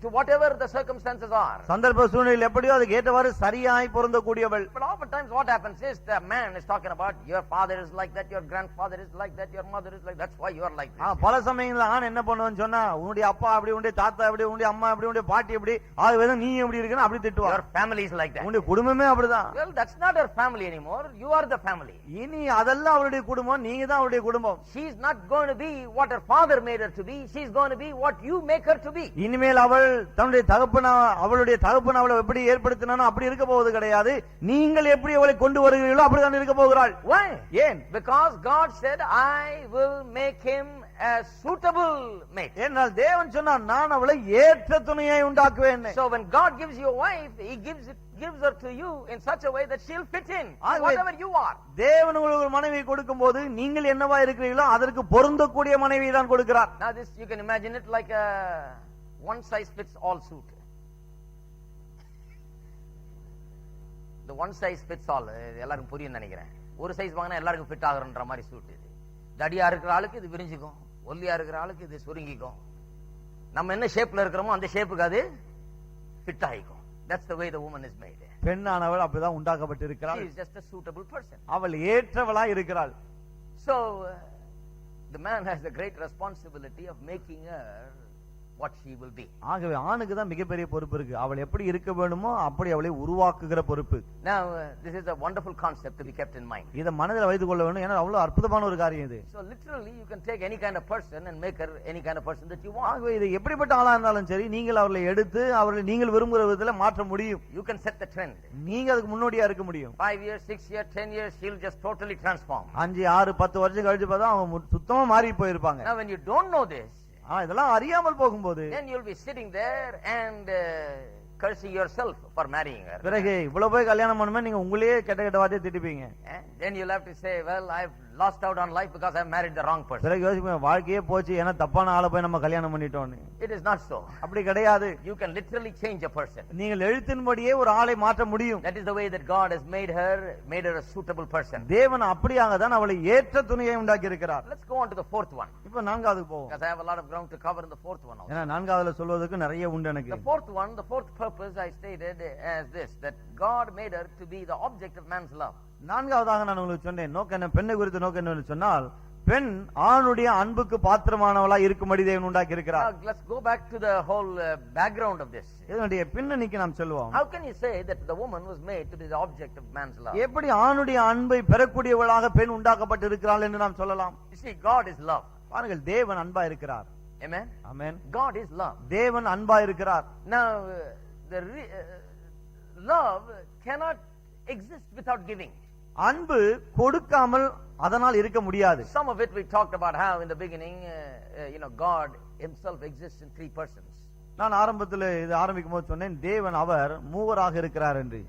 to whatever the circumstances are. சந்தர்ப்ப சூழ்நிலை எப்படியோ அதுக்கு ஏற்றவாறு சரியாய் பொருந்தக்கூடியவள். But oftentimes what happens is the man is talking about your father is like that, your grandfather is like that, your mother is like that's why you are like this. பல சமயங்கள்ல ஆண் என்ன பண்ணுவான்னு சொன்னா, உன்னுடைய அப்பா அப்படி, உன்னுடைய தாத்தா அப்படி, உன்னுடைய அம்மா அப்படி, உன்னுடைய பாட்டி அப்படி, ஆகவே நீ எப்படி இருக்கணும் அப்படி திட்டுவா. Your family is like that. உன்னுடைய குடும்பமே அப்படிதான். Well, that's not her family anymore. You are the family. இனி அதெல்லாம் அவளுடைய குடும்பம், நீங்க தான் அவளுடைய குடும்பம். She is not going to be what her father made her to be. She is going to be what you make her to be. இனிமேல் அவள் தன்னுடைய அவளுடைய தகப்பன் அவளை எப்படி ஏற்படுத்தினானோ அப்படி இருக்க போவது கிடையாது. நீங்கள் எப்படி அவளை கொண்டு வருகிறீர்களோ அப்படிதான் இருக்க போகிறாள். Why? ஏன்? Because God said I will make him a suitable mate. ஏனால் தேவன் சொன்னார், நான் அவளை ஏற்ற துணையாய் உண்டாக்குவேன். So when God gives you a wife, he gives her to you in such a way that she'll fit in whatever you are. தேவன் உங்களுக்கு ஒரு மனைவி கொடுக்கும்போது நீங்கள் என்னவா இருக்கிறீர்களோ அதற்கு பொருந்தக்கூடிய மனைவி தான் கொடுக்கிறார். Now this you can imagine it like a one size fits all suit. The one size fits all எல்லாருக்கும் புரியும் நினைக்கிறேன். ஒரு சைஸ் வாங்கினா எல்லாருக்கும் ஃபிட் ஆகுறன்ற மாதிரி சூட் இது. தடியா இருக்கிற ஆளுக்கு இது விரிஞ்சிக்கும், ஒல்லியா இருக்கிற ஆளுக்கு இது சுருங்கிக்கும். நம்ம என்ன ஷேப்ல இருக்கிறோமோ அந்த ஷேப்புக்கு அது ஃபிட் ஆகிக்கும். That's the way the woman is made. பெண்ணானவள் அப்படிதான் உண்டாக்கப்பட்டிருக்கிறாள். She is just a suitable person. அவள் ஏற்றவளா இருக்கிறாள். So the man has the great responsibility of making her what she will be. ஆகவே ஆணுக்கு தான் மிகப்பெரிய பொறுப்பு இருக்கு. அவள் எப்படி இருக்க வேண்டுமோ அப்படி அவளை உருவாக்குகிற பொறுப்பு. Now this is a wonderful concept to be kept in mind. இத மனதில் வைத்துக் கொள்ள வேண்டும். ஏன்னா அவ்வளவு அற்புதமான ஒரு காரியம் இது. So literally you can take any kind of person and make her any kind of person that you want. ஆகவே இது எப்படிப்பட்ட ஆளா இருந்தாலும் சரி, நீங்கள் அவர்களை எடுத்து அவர்களை நீங்கள் விரும்புகிற விதத்துல மாற்ற முடியும். You can set the trend. நீங்க அதுக்கு முன்னோடியா இருக்க முடியும். 5 years, 6 years, 10 years, she'll just totally transform. 5, 6, 10 வருஷம் கழிச்சு பார்த்தா அவங்க சுத்தமா மாறி போயிருப்பாங்க. Now when you don't know this, இதெல்லாம் அறியாமல் போகும்போது then you'll be sitting there and cursing yourself for marrying her. பிறகு இவ்வளவு போய் கல்யாணம் பண்ணுமே நீங்க உங்களையே கெட்ட கெட்ட வார்த்தையை திட்டிப்பீங்க. Then you'll have to say, well, I've lost out on life because I married the wrong person. பிறகு யோசிப்பீங்க, வாழ்க்கையே போச்சு ஏன்னா தப்பான ஆளை போய் நம்ம கல்யாணம் பண்ணிட்டோம்னு. It is not so. அப்படி கிடையாது. You can literally change a person. நீங்கள் எழுத்தின்படியே ஒரு ஆளை மாற்ற முடியும். That is the way that God has made her a suitable person. தேவன் அப்படியாக தான் அவளை ஏற்ற துணையை உண்டாக்கி இருக்கிறார். Let's go on to the fourth one. இப்போ நான்காவதுக்கு போவோம். Because I have a lot of ground to cover in the fourth one also. ஏன்னா நான்காவதுல சொல்வதற்கு நிறைய உண்டு எனக்கு. The fourth one, the fourth purpose I stated as this, that God made her to be the object of man's love. நான்காவதாக நான் உங்களுக்கு சொன்னேன், நோக்கம் என்ன, பெண்ணை குறித்து நோக்கம் என்னன்னு சொன்னால், பெண் ஆணுடைய அன்புக்கு பாத்திரமானவளாய் இருக்கும்படி தேவன் உண்டாக்கி இருக்கிறார். Now let's go back to the whole background of this. இதனுடைய பின்னணிக்கு நாம் செல்வோம். How can you say that the woman was made to be the object of man's love? எப்படி ஆணுடைய அன்பை பெறக்கூடியவளாக பெண் உண்டாக்கப்பட்டு இருக்கிறாள் என்று நாம் சொல்லலாம்? You see, God is love. பாருங்கள், தேவன் அன்பா இருக்கிறார். Amen. Amen. God is love. தேவன் அன்பா இருக்கிறார். Now the love cannot exist without giving. அன்பு கொடுக்காமல் அதனால் இருக்க முடியாது. Some of it we talked about how in the beginning God himself exists in 3 persons. நான் ஆரம்பத்தில் இது ஆரம்பிக்கும் போது சொன்னேன், தேவன் அவர் மூவராக இருக்கிறார் என்று.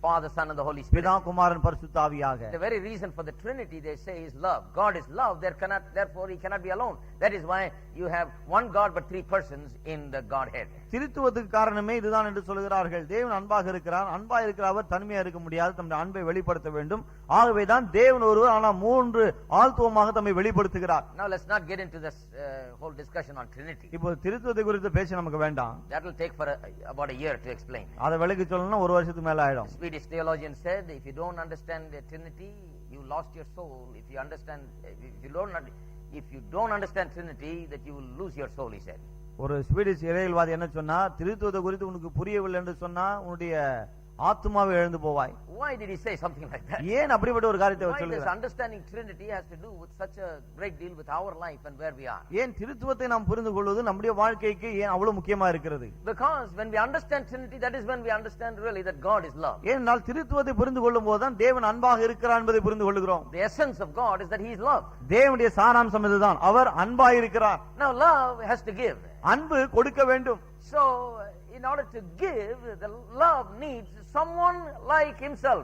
Father, Son and the Holy Spirit. பிதா, குமாரன், பரிசுத்த ஆவியாக. The very reason for the Trinity they say is love. God is love, therefore he cannot be alone. That is why you have one God but 3 persons in the Godhead. திருத்துவத்துக்கு காரணமே இதுதான் என்று சொல்கிறார்கள். தேவன் அன்பாக இருக்கிறார். அன்பா இருக்கிற அவர் தனிமையா இருக்க முடியாது, தம்முடைய அன்பை வெளிப்படுத்த வேண்டும். ஆகவேதான் தேவன் ஒருவர், ஆனா 3 ஆள்துவமாக தம்மை வெளிப்படுத்துகிறார். Now let's not get into this whole discussion on Trinity. இப்போ திருத்துவத்தை குறித்து பேச நமக்கு வேண்டாம். That will take for about a year to explain. அதை விளக்கி சொல்லணும்னா 1 வருஷத்துக்கு மேல ஆயிடும். Swedish theologian said, if you don't understand the Trinity, you lost your soul. If you don't understand Trinity, that you will lose your soul, he said. ஒரு Swedish இறையில்வாதி என்ன சொன்னா, திருத்துவத்தை குறித்து உனக்கு புரியவில்லை என்று சொன்னா உன்னுடைய ஆத்மாவை இழந்து போவாய். Why did he say something like that? ஏன் அப்படிப்பட்ட ஒரு காரியத்தை Why சொல்லுகிறார்? does understanding Trinity has to do with such a great deal with our life and where we are? ஏன் திருத்துவத்தை நாம் புரிந்து கொள்வது நம்முடைய வாழ்க்கைக்கு ஏன் அவ்வளவு முக்கியமா இருக்கிறது? Because when we understand Trinity, that is when we understand really that God is love. ஏனென்றால் திருத்துவத்தை புரிந்து கொள்ளும் போதுதான் தேவன் அன்பாக இருக்கிறார் என்பதை புரிந்து கொள்கிறோம். The essence of God is that he is love. தேவனுடைய சாராம்சம் இதுதான், அவர் அன்பாக இருக்கிறார். Now love has to give. அன்பு கொடுக்க வேண்டும். So in order to give, the love needs someone like himself.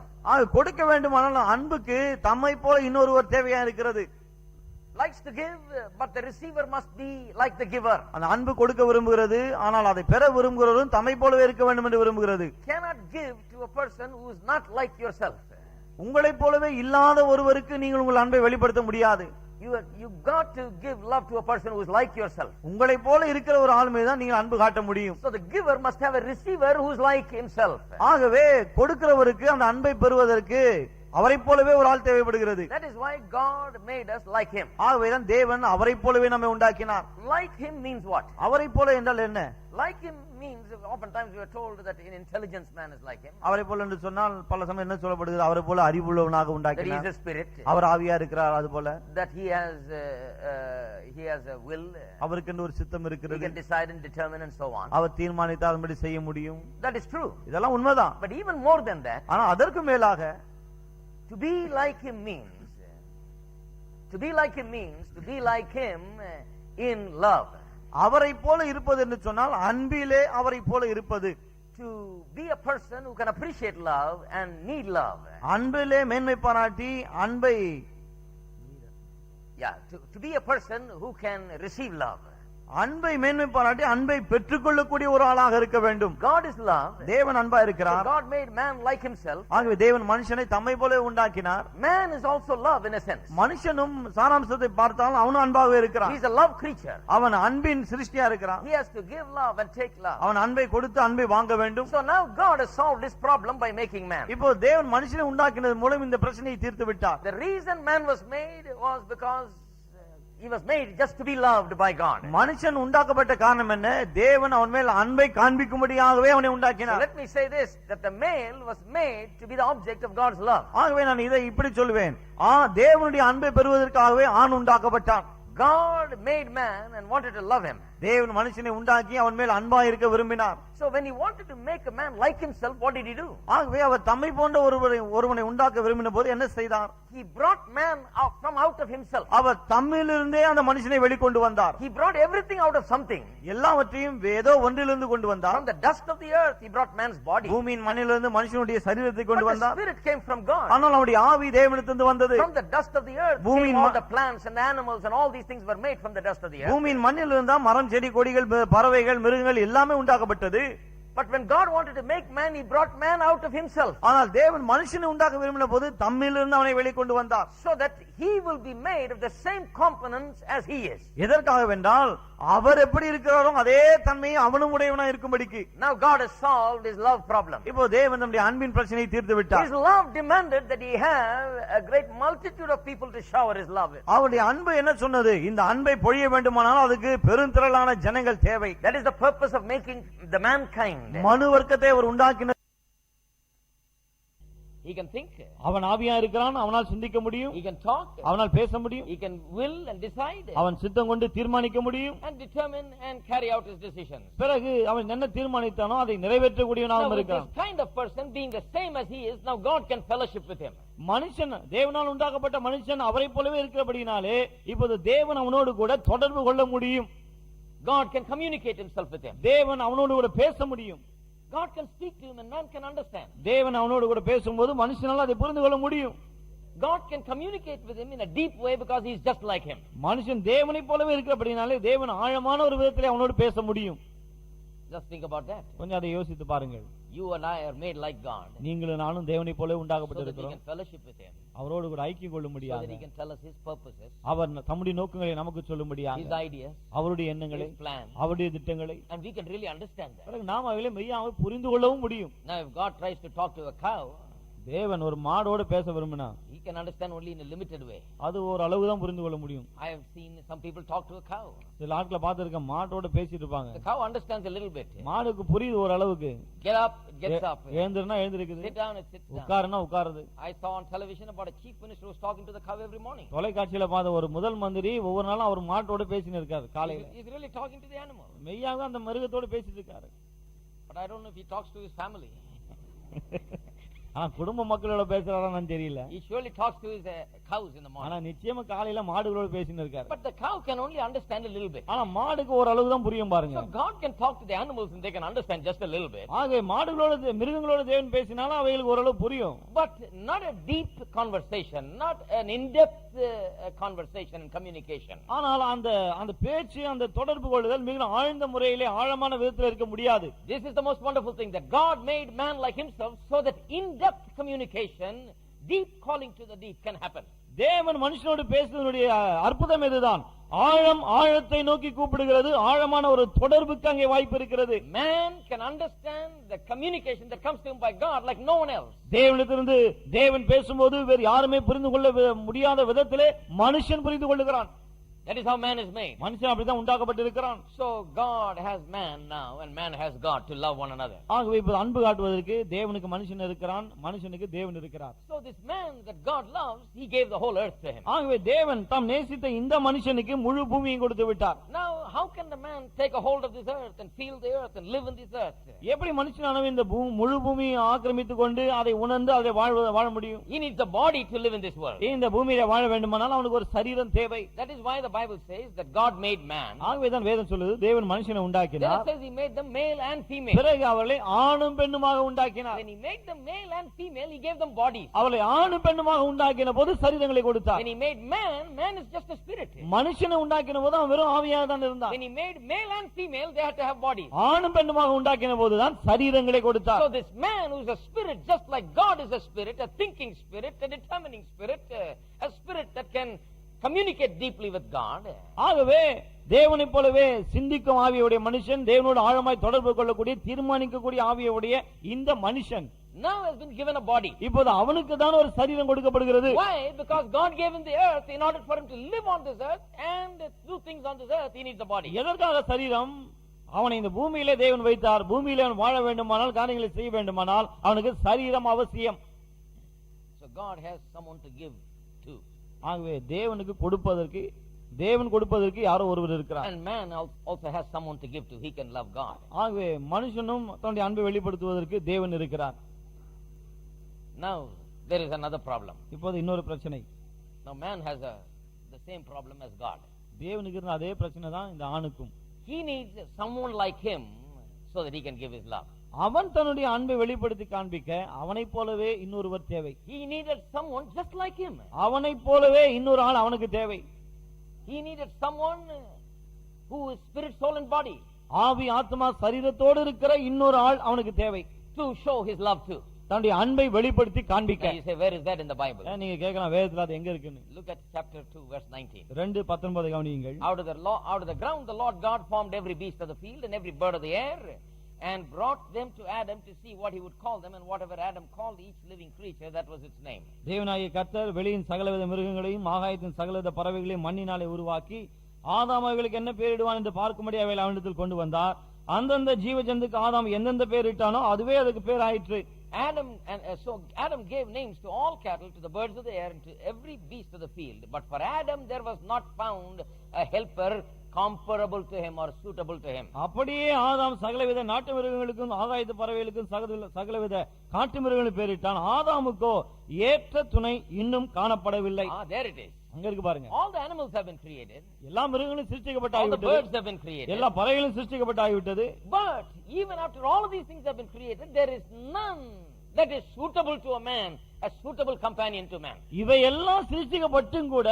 கொடுக்க வேண்டுமானால் அன்புக்கு தம்மை போல இன்னொருவர் தேவையா இருக்கிறது. Likes to give, but the receiver must be like the giver. அந்த அன்பு கொடுக்க விரும்புகிறது, ஆனால் அதை பெற விரும்புகிறவரும் தம்மை போலவே இருக்க வேண்டும் என்று விரும்புகிறது. Cannot give to a person who is not like yourself. உங்களைப் போலவே இல்லாத ஒருவருக்கு நீங்கள் உங்கள் அன்பை வெளிப்படுத்த முடியாது. You got to give love to a person who is like yourself. உங்களைப் போல இருக்கிற ஒரு ஆள் மீது தான் நீங்கள் அன்பு காட்ட முடியும். So the giver must have a receiver who is like himself. ஆகவே கொடுக்கிறவருக்கு அந்த அன்பை பெறுவதற்கு அவரைப் போலவே ஒரு ஆள் தேவைப்படுகிறது. That is why God made us like him. ஆகவேதான் தேவன் அவரைப் போலவே நம்மை உண்டாக்கினார். Like him means what? அவரைப் போல என்றால் என்ன? Like him means, oftentimes we are told that in intelligence man is like him. அவரைப் போல என்று சொன்னால் பல சமயம் என்ன சொல்லப்படுகிறது? அவரைப் போல அறிவுள்ளவனாக That he உண்டாக்கினார். is a spirit. அவர் ஆவியா இருக்கிறார். அது போல That he has a will. அவருக்கு என்று ஒரு சித்தம் He இருக்கிறது. can decide and determine and so on. அவர் தீர்மானித்தால் அதன்படி செய்ய முடியும். That is true. இதெல்லாம் உண்மைதான். But even more than that, ஆனா அதற்கு மேலாக to be like him means to be like him in love. அவரைப் போல இருப்பது என்று சொன்னால் அன்பிலே அவரைப் போல இருப்பது. To be a person who can appreciate love and need love. அன்பிலே மேன்மை பாராட்டி அன்பை To be a person who can receive love. அன்பை மேன்மை பாராட்டி அன்பை பெற்றுக்கொள்ளக்கூடிய ஒரு ஆளாக இருக்க வேண்டும். God is love. தேவன் அன்பா இருக்கிறார். So God made man like himself. ஆகவே தேவன் மனுஷனை தம்மை போல உண்டாக்கினார். Man is also love in a sense. மனுஷனும் சாராம்சத்தை பார்த்தால் அவனும் அன்பாகவே இருக்கிறான். He is a love creature. அவன் அன்பின் சிருஷ்டியா இருக்கிறான். He has to give love and take love. அவன் அன்பை கொடுத்து அன்பை வாங்க வேண்டும். So now God has solved this problem by making man. இப்போ தேவன் மனுஷனை உண்டாக்கினது மூலம் இந்த பிரச்சனையை தீர்த்து விட்டார். The reason man was made was because he was made just to be loved by God. மனுஷன் உண்டாக்கப்பட்ட காரணம் என்ன? தேவன் அவன் மேல் அன்பை காண்பிக்கும்படியாகவே அவனை So உண்டாக்கினார். let me say this, that the male was made to be the object of God's love. ஆகவே நான் இதை இப்படி சொல்லுவேன், தேவனுடைய அன்பை பெறுவதற்காகவே ஆண் உண்டாக்கப்பட்டான். God made man and wanted to love him. தேவன் மனுஷனை உண்டாக்கி அவன் மேல் அன்பா இருக்க விரும்பினார். So when he wanted to make a man like himself, what did he do? ஆகவே அவர் தம்மை போன்ற ஒருவனை உண்டாக்க விரும்பின போது என்ன செய்தார்? He brought man out from out of himself. அவர் தம்மிலிருந்தே அந்த மனுஷனை வெளிக்கொண்டு வந்தார். He brought everything out of something. எல்லாவற்றையும் ஏதோ ஒன்றிலிருந்து கொண்டு வந்தார். From the dust of the earth he brought man's body. பூமியின் மண்ணிலிருந்து மனுஷனுடைய சரீரத்தை கொண்டு But the வந்தார். spirit came from God. ஆனால் அவருடைய ஆவி தேவனிடத்திலிருந்து வந்தது. From the dust of the earth பூமியின் came all the plants and the animals and all these things were made from the dust of the earth. பூமியின் மண்ணிலிருந்து தான் மரம், செடி, கொடிகள், பறவைகள், மிருகங்கள் எல்லாமே உண்டாக்கப்பட்டது. But when God wanted to make man, he brought man out of himself. ஆனால் தேவன் மனுஷனை உண்டாக்க விரும்பின போது தம்மிலிருந்து அவனை வெளிக்கொண்டு வந்தார். So that he will be made of the same components as he is. எதற்காகவென்றால் அவர் எப்படி இருக்கிறாரோ அதே தன்மையை அவனும் உடையவனாய் இருக்கும்படிக்கு. Now God has solved his love problem. இப்போ தேவன் நம்முடைய அன்பின் பிரச்சனையை தீர்த்து விட்டார். His love demanded that he have a great multitude of people to shower his love with. அவருடைய அன்பு என்ன சொன்னது? இந்த அன்பை பொழிய வேண்டுமானால் அதுக்கு பெருந்திரளான ஜனங்கள் தேவை. That is the purpose of making the mankind. மனு வர்க்கத்தை அவர் உண்டாக்கினார். He can think. அவன் ஆவியா இருக்கிறான், அவனால் சிந்திக்க முடியும், He can talk. அவனால் பேச முடியும், He can will and decide. அவன் சித்தம் கொண்டு தீர்மானிக்க முடியும், And determine and carry out his decisions. பிறகு அவன் என்ன தீர்மானித்தானோ அதை Now நிறைவேற்றக்கூடியவனாகவும் with இருக்கான். this kind of person being the same as he is, now God can fellowship with him. மனுஷன், தேவனால் உண்டாக்கப்பட்ட மனுஷன் அவரை போலவே இருக்கிறபடினாலே இப்போது தேவன் அவனோடு கூட தொடர்பு கொள்ள முடியும். God can communicate himself with him. தேவன் அவனோடு கூட பேச முடியும். God can speak to him and man can understand. தேவன் அவனோடு கூட பேசும்போது மனுஷனால அதை புரிந்து கொள்ள முடியும். God can communicate with him in a deep way because he is just like him. மனுஷன் தேவனை போலவே இருக்கிறபடினாலே தேவன் ஆழமான ஒரு விதத்திலே அவனோடு பேச முடியும். Just think about that. கொஞ்சம் அதை யோசித்து பாருங்கள். You and I are made like God. நீங்களும் நானும் தேவனை போலவே So that we உண்டாக்கப்பட்டிருக்கிறோம். can fellowship with him. அவரோடு கூட ஐக்கியம் கொள்ள So that முடியாது. he can tell us his purposes, அவர் தம்முடைய நோக்கங்களை நமக்கு his சொல்லும்படியாக, ideas, அவருடைய எண்ணங்களை, his plans. அவருடைய திட்டங்களை And we can really understand that. பிறகு நாம் அவைகளை மெய்யாவை புரிந்து கொள்ளவும் முடியும். Now if God tries to talk to a cow, தேவன் ஒரு மாடோடு பேச விரும்பினா he can understand only in a limited way. அது ஒரு அளவுதான் புரிந்து கொள்ள முடியும். I have seen some people talk to a cow. சில ஆட்களை பார்த்திருக்கேன், மாட்டோட பேசிட்டு இருப்பாங்க. The cow understands a little bit. மாடுக்கு புரியுது ஒரு அளவுக்கு. Get up, gets up. எழுந்திருந்தா எழுந்திருக்குது, Sit down, it sits down. உட்காருனா உட்காருது. I saw on television about a chief minister who was talking to the cow every morning. தொலைக்காட்சியில பார்த்த ஒரு முதல் மந்திரி ஒவ்வொரு நாளும் அவர் மாட்டோட பேசின்னு இருக்காரு. காலையில He's really talking to the animal. மெய்யாக அந்த மிருகத்தோட பேசிட்டு இருக்காரு. But I don't know if he talks to his family. ஆனா குடும்ப மக்களோட பேசுறாரான்னு தெரியல. He surely talks to his cows in the ஆனா morning. நிச்சயமா காலையில மாடுகளோட பேசின்னு இருக்காரு. But the cow can only understand a little bit. ஆனா மாடுக்கு ஒரு அளவு தான் புரியும் பாருங்க. So God can talk to the animals and they can understand just a little bit. ஆக மாடுகளோட மிருகங்களோட தேவன் பேசினாலும் அவைகளுக்கு ஓரளவு புரியும். But not a deep conversation, not an in-depth conversation and communication. ஆனால் அந்த பேச்சு, அந்த தொடர்பு கொள்ளுதல் மிக ஆழ்ந்த முறையிலே ஆழமான விதத்தில் இருக்க முடியாது. This is the most wonderful thing, that God made man like himself so that in-depth communication, deep calling to the deep can happen. தேவன் மனுஷனோடு பேசுவதனுடைய அற்புதம் இதுதான். ஆழத்தை நோக்கி கூப்பிடுகிறது, ஆழமான ஒரு தொடர்புக்கு அங்கே வாய்ப்பு இருக்கிறது. Man can understand the communication that comes to him by God like no one else. தேவனிடத்திலிருந்து தேவன் பேசும்போது வேறு யாருமே புரிந்து கொள்ள முடியாத விதத்திலே மனுஷன் புரிந்து கொள்ளுகிறான். That is how man is made. மனுஷன் அப்படிதான் உண்டாக்கப்பட்டிருக்கிறான். So God has man now and man has God to love one another. ஆகவே இப்ப அன்பு காட்டுவதற்கு தேவனுக்கு மனுஷன் இருக்கிறான், மனுஷனுக்கு தேவன் இருக்கிறார். So this man that God loves, he gave the whole earth to him. ஆகவே தேவன் தாம் நேசித்த இந்த மனுஷனுக்கு முழு பூமியை கொடுத்து விட்டார். Now how can the man take a hold of this earth and feel the earth and live in this earth? எப்படி மனுஷனானவன் இந்த முழு பூமியை ஆக்கிரமித்துக் கொண்டு அதை உணர்ந்து அதை வாழ முடியும்? He needs a body to live in this world. இந்த பூமியில வாழ வேண்டுமானால் அவனுக்கு ஒரு சரீரம் தேவை. That is why the Bible says that God made man. ஆகவேதான் வேதம் சொல்லுது தேவன் மனுஷனை Then உண்டாக்கினார். it says he made them male and female. பிறகு அவர்களை ஆணும் பெண்ணுமாக உண்டாக்கினார். When he made them male and female, he gave them bodies. அவர்களை ஆணும் பெண்ணுமாக உண்டாக்கின போது சரீரங்களை கொடுத்தார். When he made man, man is just a spirit. மனுஷனை உண்டாக்கின போது அவன் வெறும் ஆவியாக தான் இருந்தான். When he made male and female, they had to have bodies. ஆணும் பெண்ணுமாக உண்டாக்கின போதுதான் சரீரங்களை கொடுத்தார். So this man who is a spirit, just like God is a spirit, a thinking spirit, a determining spirit, a spirit that can communicate deeply with God. ஆகவே தேவனைப் போலவே சிந்திக்கும் ஆவியுடைய மனுஷன், தேவனோடு ஆழமாய் தொடர்பு கொள்ளக்கூடிய, தீர்மானிக்கக்கூடிய ஆவியுடைய இந்த மனுஷன் now has been given a body. இப்போது அவனுக்கு தான் ஒரு சரீரம் கொடுக்கப்படுகிறது. Why? Because God gave him the earth. In order for him to live on this earth and do things on this earth, he needs a body. எதற்காக சரீரம்? அவனை இந்த பூமியிலே தேவன் வைத்தார். பூமியிலே அவன் வாழ வேண்டுமானால், காரியங்களை செய்ய வேண்டுமானால் அவனுக்கு சரீரம் அவசியம். So God has someone to give to. ஆகவே தேவனுக்கு கொடுப்பதற்கு, தேவன் கொடுப்பதற்கு யாரோ ஒருவர் இருக்கிறார். And man also has someone to give to. He can love God. ஆகவே மனுஷனும் தன்னுடைய அன்பை வெளிப்படுத்துவதற்கு தேவன் இருக்கிறார். Now there is another problem. இப்போது இன்னொரு பிரச்சனை. Now man has the same problem as God. தேவனுக்கு இருந்த அதே பிரச்சனை தான் இந்த ஆணுக்கும். He needs someone like him so that he can give his love. அவன் தன்னுடைய அன்பை வெளிப்படுத்தி காண்பிக்க அவனைப் போலவே இன்னொருவர் தேவை. He needed someone just like him. அவனைப் போலவே இன்னொரு ஆள் அவனுக்கு தேவை. He needed someone who is spirit, soul and body. ஆவி, ஆத்மா, சரீரத்தோடு இருக்கிற இன்னொரு ஆள் அவனுக்கு தேவை. To show his love to. தன்னுடைய அன்பை வெளிப்படுத்தி காண்பிக்க. You say, where is that in the Bible? நீங்க கேட்கலாம், வேதத்துல அது எங்க இருக்குன்னு. Look at chapter 2 verse 19. 2:19 கவனியுங்கள். Out of the ground the Lord God formed every beast of the field and every bird of the air and brought them to Adam to see what he would call them, and whatever Adam called each living creature, that was its name. தேவனாகிய கர்த்தர் வெளியின் சகலவித மிருகங்களையும் ஆகாயத்தின் சகலவித பறவைகளையும் மண்ணினாலே உருவாக்கி ஆதாம் அவைகளுக்கு என்ன பேரிடுவான் என்று பார்க்கும்படி அவைகளை அவனிடத்தில் கொண்டு வந்தார். அந்தந்த ஜீவ ஜந்துக்கு ஆதாம் எந்தெந்த பேரிட்டானோ அதுவே அதுக்கு பேர் ஆயிற்று. So Adam gave names to all cattle, to the birds of the air, and to every beast of the field. But for Adam there was not found a helper comparable to him or suitable to him. அப்படியே ஆதாம் சகலவித நாட்டு மிருகங்களுக்கும் ஆகாயத்து பறவைகளுக்கும் சகலவித காட்டு மிருகங்களுக்கு பேரிட்டான். ஆதாமுக்கோ ஏற்ற துணை இன்னும் காணப்படவில்லை. There it is. அங்க இருக்கு பாருங்க. All the animals have been created. எல்லா மிருகங்களும் All the birds have been created. எல்லா பறவைகளும் சிருஷ்டிக்கப்பட்டாகிவிட்டது. But even after all of these things have been created, there is none that is suitable to a man, a suitable companion to man. இவை எல்லாம் சிருஷ்டிக்கப்பட்டும் கூட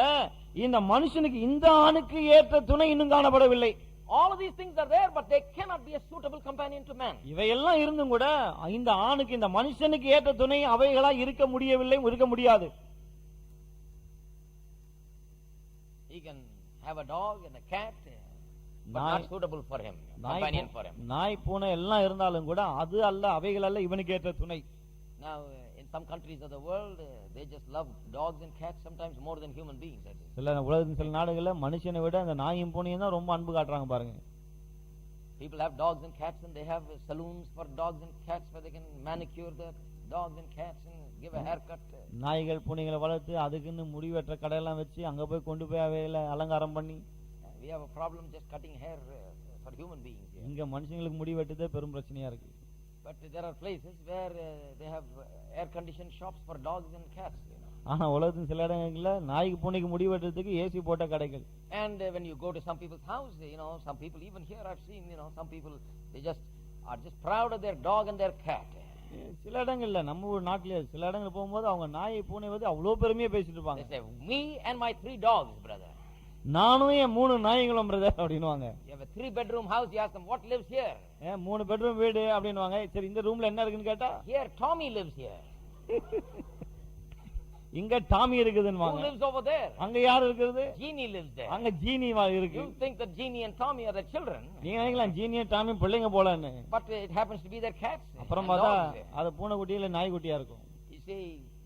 இந்த மனுஷனுக்கு, இந்த ஆணுக்கு ஏற்ற துணை இன்னும் காணப்படவில்லை. All of these things are there, but they cannot be a suitable companion to man. இவை எல்லாம் இருந்தும் கூட இந்த ஆணுக்கு, இந்த மனுஷனுக்கு ஏற்ற துணை அவைகளா இருக்க முடியவில்லை, இருக்க முடியாது. He can have a dog and a cat, but not suitable for him, companion for him. நாய், பூனை எல்லாம் இருந்தாலும் கூட அது அல்ல, அவைகள் அல்ல இவனுக்கு ஏற்ற துணை. Now in some countries of the world they just love dogs and cats sometimes more than human beings. சில உலகத்தின் சில நாடுகள்ல மனுஷனை விட அந்த நாயும் பூனையும் தான் ரொம்ப அன்பு காட்டுறாங்க பாருங்க. People have dogs and cats and they have saloons for dogs and cats where they can manicure their dogs and cats and give a haircut. நாய்கள் பூனைகளை வளர்த்து அதுக்குன்னு முடி வெட்டுற கடையெல்லாம் வச்சு அங்க போய் கொண்டு போய் அவையில அலங்காரம் பண்ணி. We have a problem just cutting hair for human beings. இங்க மனுஷங்களுக்கு முடி வெட்டுதே பெரும் பிரச்சனையா இருக்கு. But there are places where they have air conditioned shops for dogs and cats. ஆனா உலகத்தின் சில இடங்கள்ல நாய்க்கு பூனைக்கு முடி வெட்டுறதுக்கு ஏசி போட்ட கடைகள். And when you go to some people's house, some people, even here I've seen, some people, they are just proud of their dog and their cat. சில இடங்கள்ல நம்ம ஊர் நாட்டுல சில இடங்கள் போகும்போது அவங்க நாயை பூனை வந்து அவ்வளவு பெருமையா பேசிட்டு இருப்பாங்க. They say, me and my 3 dogs, brother. நானும் என் 3 நாய்களும் பிரதர் அப்படின்னுவாங்க. You have a 3-bedroom house, you ask them what lives here. 3 bedroom வீடு அப்படின்னுவாங்க. சரி, இந்த ரூம்ல என்ன இருக்குன்னு கேட்டா, here Tommy lives here. இங்க Tommy இருக்குதுன்னுவாங்க. Who lives over there? அங்க யார் இருக்குது? Jeannie lives there. அங்க ஜீனி இருக்கு. You think that Jeannie and Tommy are their children? நீங்க நினைக்கலாம் ஜீனியும் டாமி பிள்ளைங்க போலன்னு. But it happens to be their cats. அப்புறம் பார்த்தா அது பூனை குட்டி இல்ல நாய் குட்டியா இருக்கும். You see,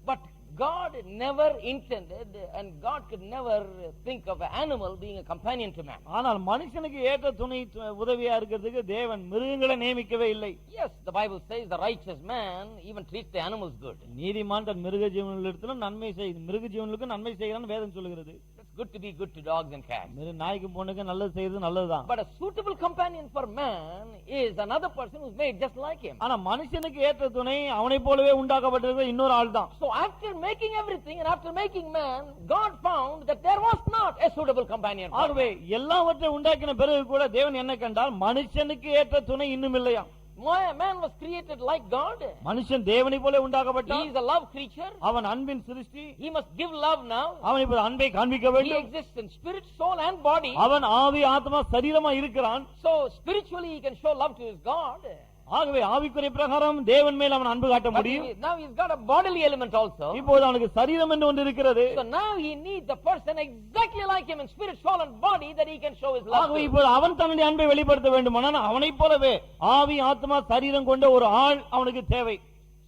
but God never intended, and God could never think of an animal being a companion to man. ஆனால் மனுஷனுக்கு ஏற்ற துணை உதவியா இருக்கிறதுக்கு தேவன் மிருகங்களை நியமிக்கவே இல்லை. Yes, the Bible says the righteous man even treats the animals good. நீதிமான் தன் மிருக ஜீவன்களிடத்திலும் நன்மை செய்து, மிருக ஜீவனுக்கு நன்மை செய்கிறான்னு வேதம் சொல்லுகிறது. It's good to be good to dogs and cats. நாய்க்கு பூனைக்கு நல்லது செய்யறது நல்லதுதான். But a suitable companion for man is another person who's made just like him. ஆனா மனுஷனுக்கு ஏற்ற துணை அவனை போலவே உண்டாக்கப்பட்டிருக்கிற இன்னொரு ஆள் தான். So after making everything and after making man, God found that there was not a suitable companion for ஆகவே man. எல்லாவற்றையும் உண்டாக்கின பிறகு கூட தேவன் என்ன கண்டால் மனுஷனுக்கு ஏற்ற துணை இன்னும் இல்லையா. Man was created like God. மனுஷன் தேவனை போல He உண்டாக்கப்பட்டான். is a love creature. அவன் அன்பின் சிருஷ்டி. He must give love now. அவன் இப்ப அன்பை காண்பிக்க He வேண்டும். exists in spirit, soul and body. அவன் ஆவி, ஆத்மா, சரீரமா இருக்கிறான். So spiritually he can show love to his God. ஆகவே ஆவிக்குரிய பிரகாரம் தேவன் மேல் அவன் அன்பு காட்ட முடியும். Now he's got a bodily element also. இப்போது அவனுக்கு சரீரம் என்று ஒன்று இருக்கிறது. So now he needs a person exactly like him in spirit, soul and body that he can show his love ஆகவே to. இப்போது அவன் தன்னுடைய அன்பை வெளிப்படுத்த வேண்டுமானால் அவனைப் போலவே ஆவி, ஆத்மா, சரீரம் கொண்ட ஒரு ஆள் அவனுக்கு தேவை.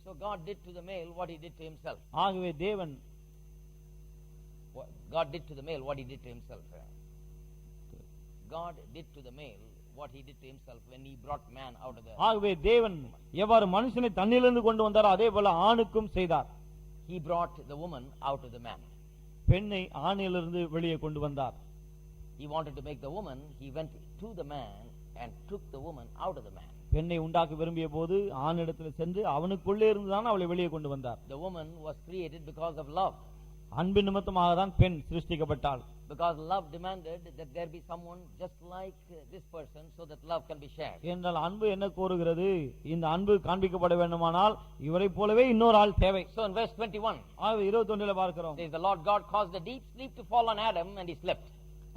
So So God did to the male what he did to himself. ஆகவே தேவன் God did to the male what he did to himself. God did to the male what he did to himself when he brought man out of the... ஆகவே தேவன் எவ்வாறு மனுஷனை தன்னிலிருந்து கொண்டு வந்தாரோ அதே போல ஆணுக்கும் செய்தார். He brought the woman out of the man. பெண்ணை ஆணிலிருந்து வெளியே கொண்டு வந்தார். He wanted to make the woman, he went to the man and took the woman out of the man. பெண்ணை உண்டாக்க விரும்பிய போது ஆணிடத்தில் சென்று அவனுக்குள்ளே இருந்துதான் அவளை வெளியே கொண்டு வந்தார். The woman was created because of love. அன்பின் நிமித்தமாக தான் பெண் சிருஷ்டிக்கப்பட்டாள். Because love demanded that there be someone just like this person so that love can be shared. என்றால் அன்பு என்ன கோருகிறது? இந்த அன்பு காண்பிக்கப்பட வேண்டுமானால் இவரை போலவே இன்னொரு ஆள் தேவை. So in verse 21, ஆகவே 21ல பார்க்கிறோம். says the Lord God caused a deep sleep to fall on Adam and he slept.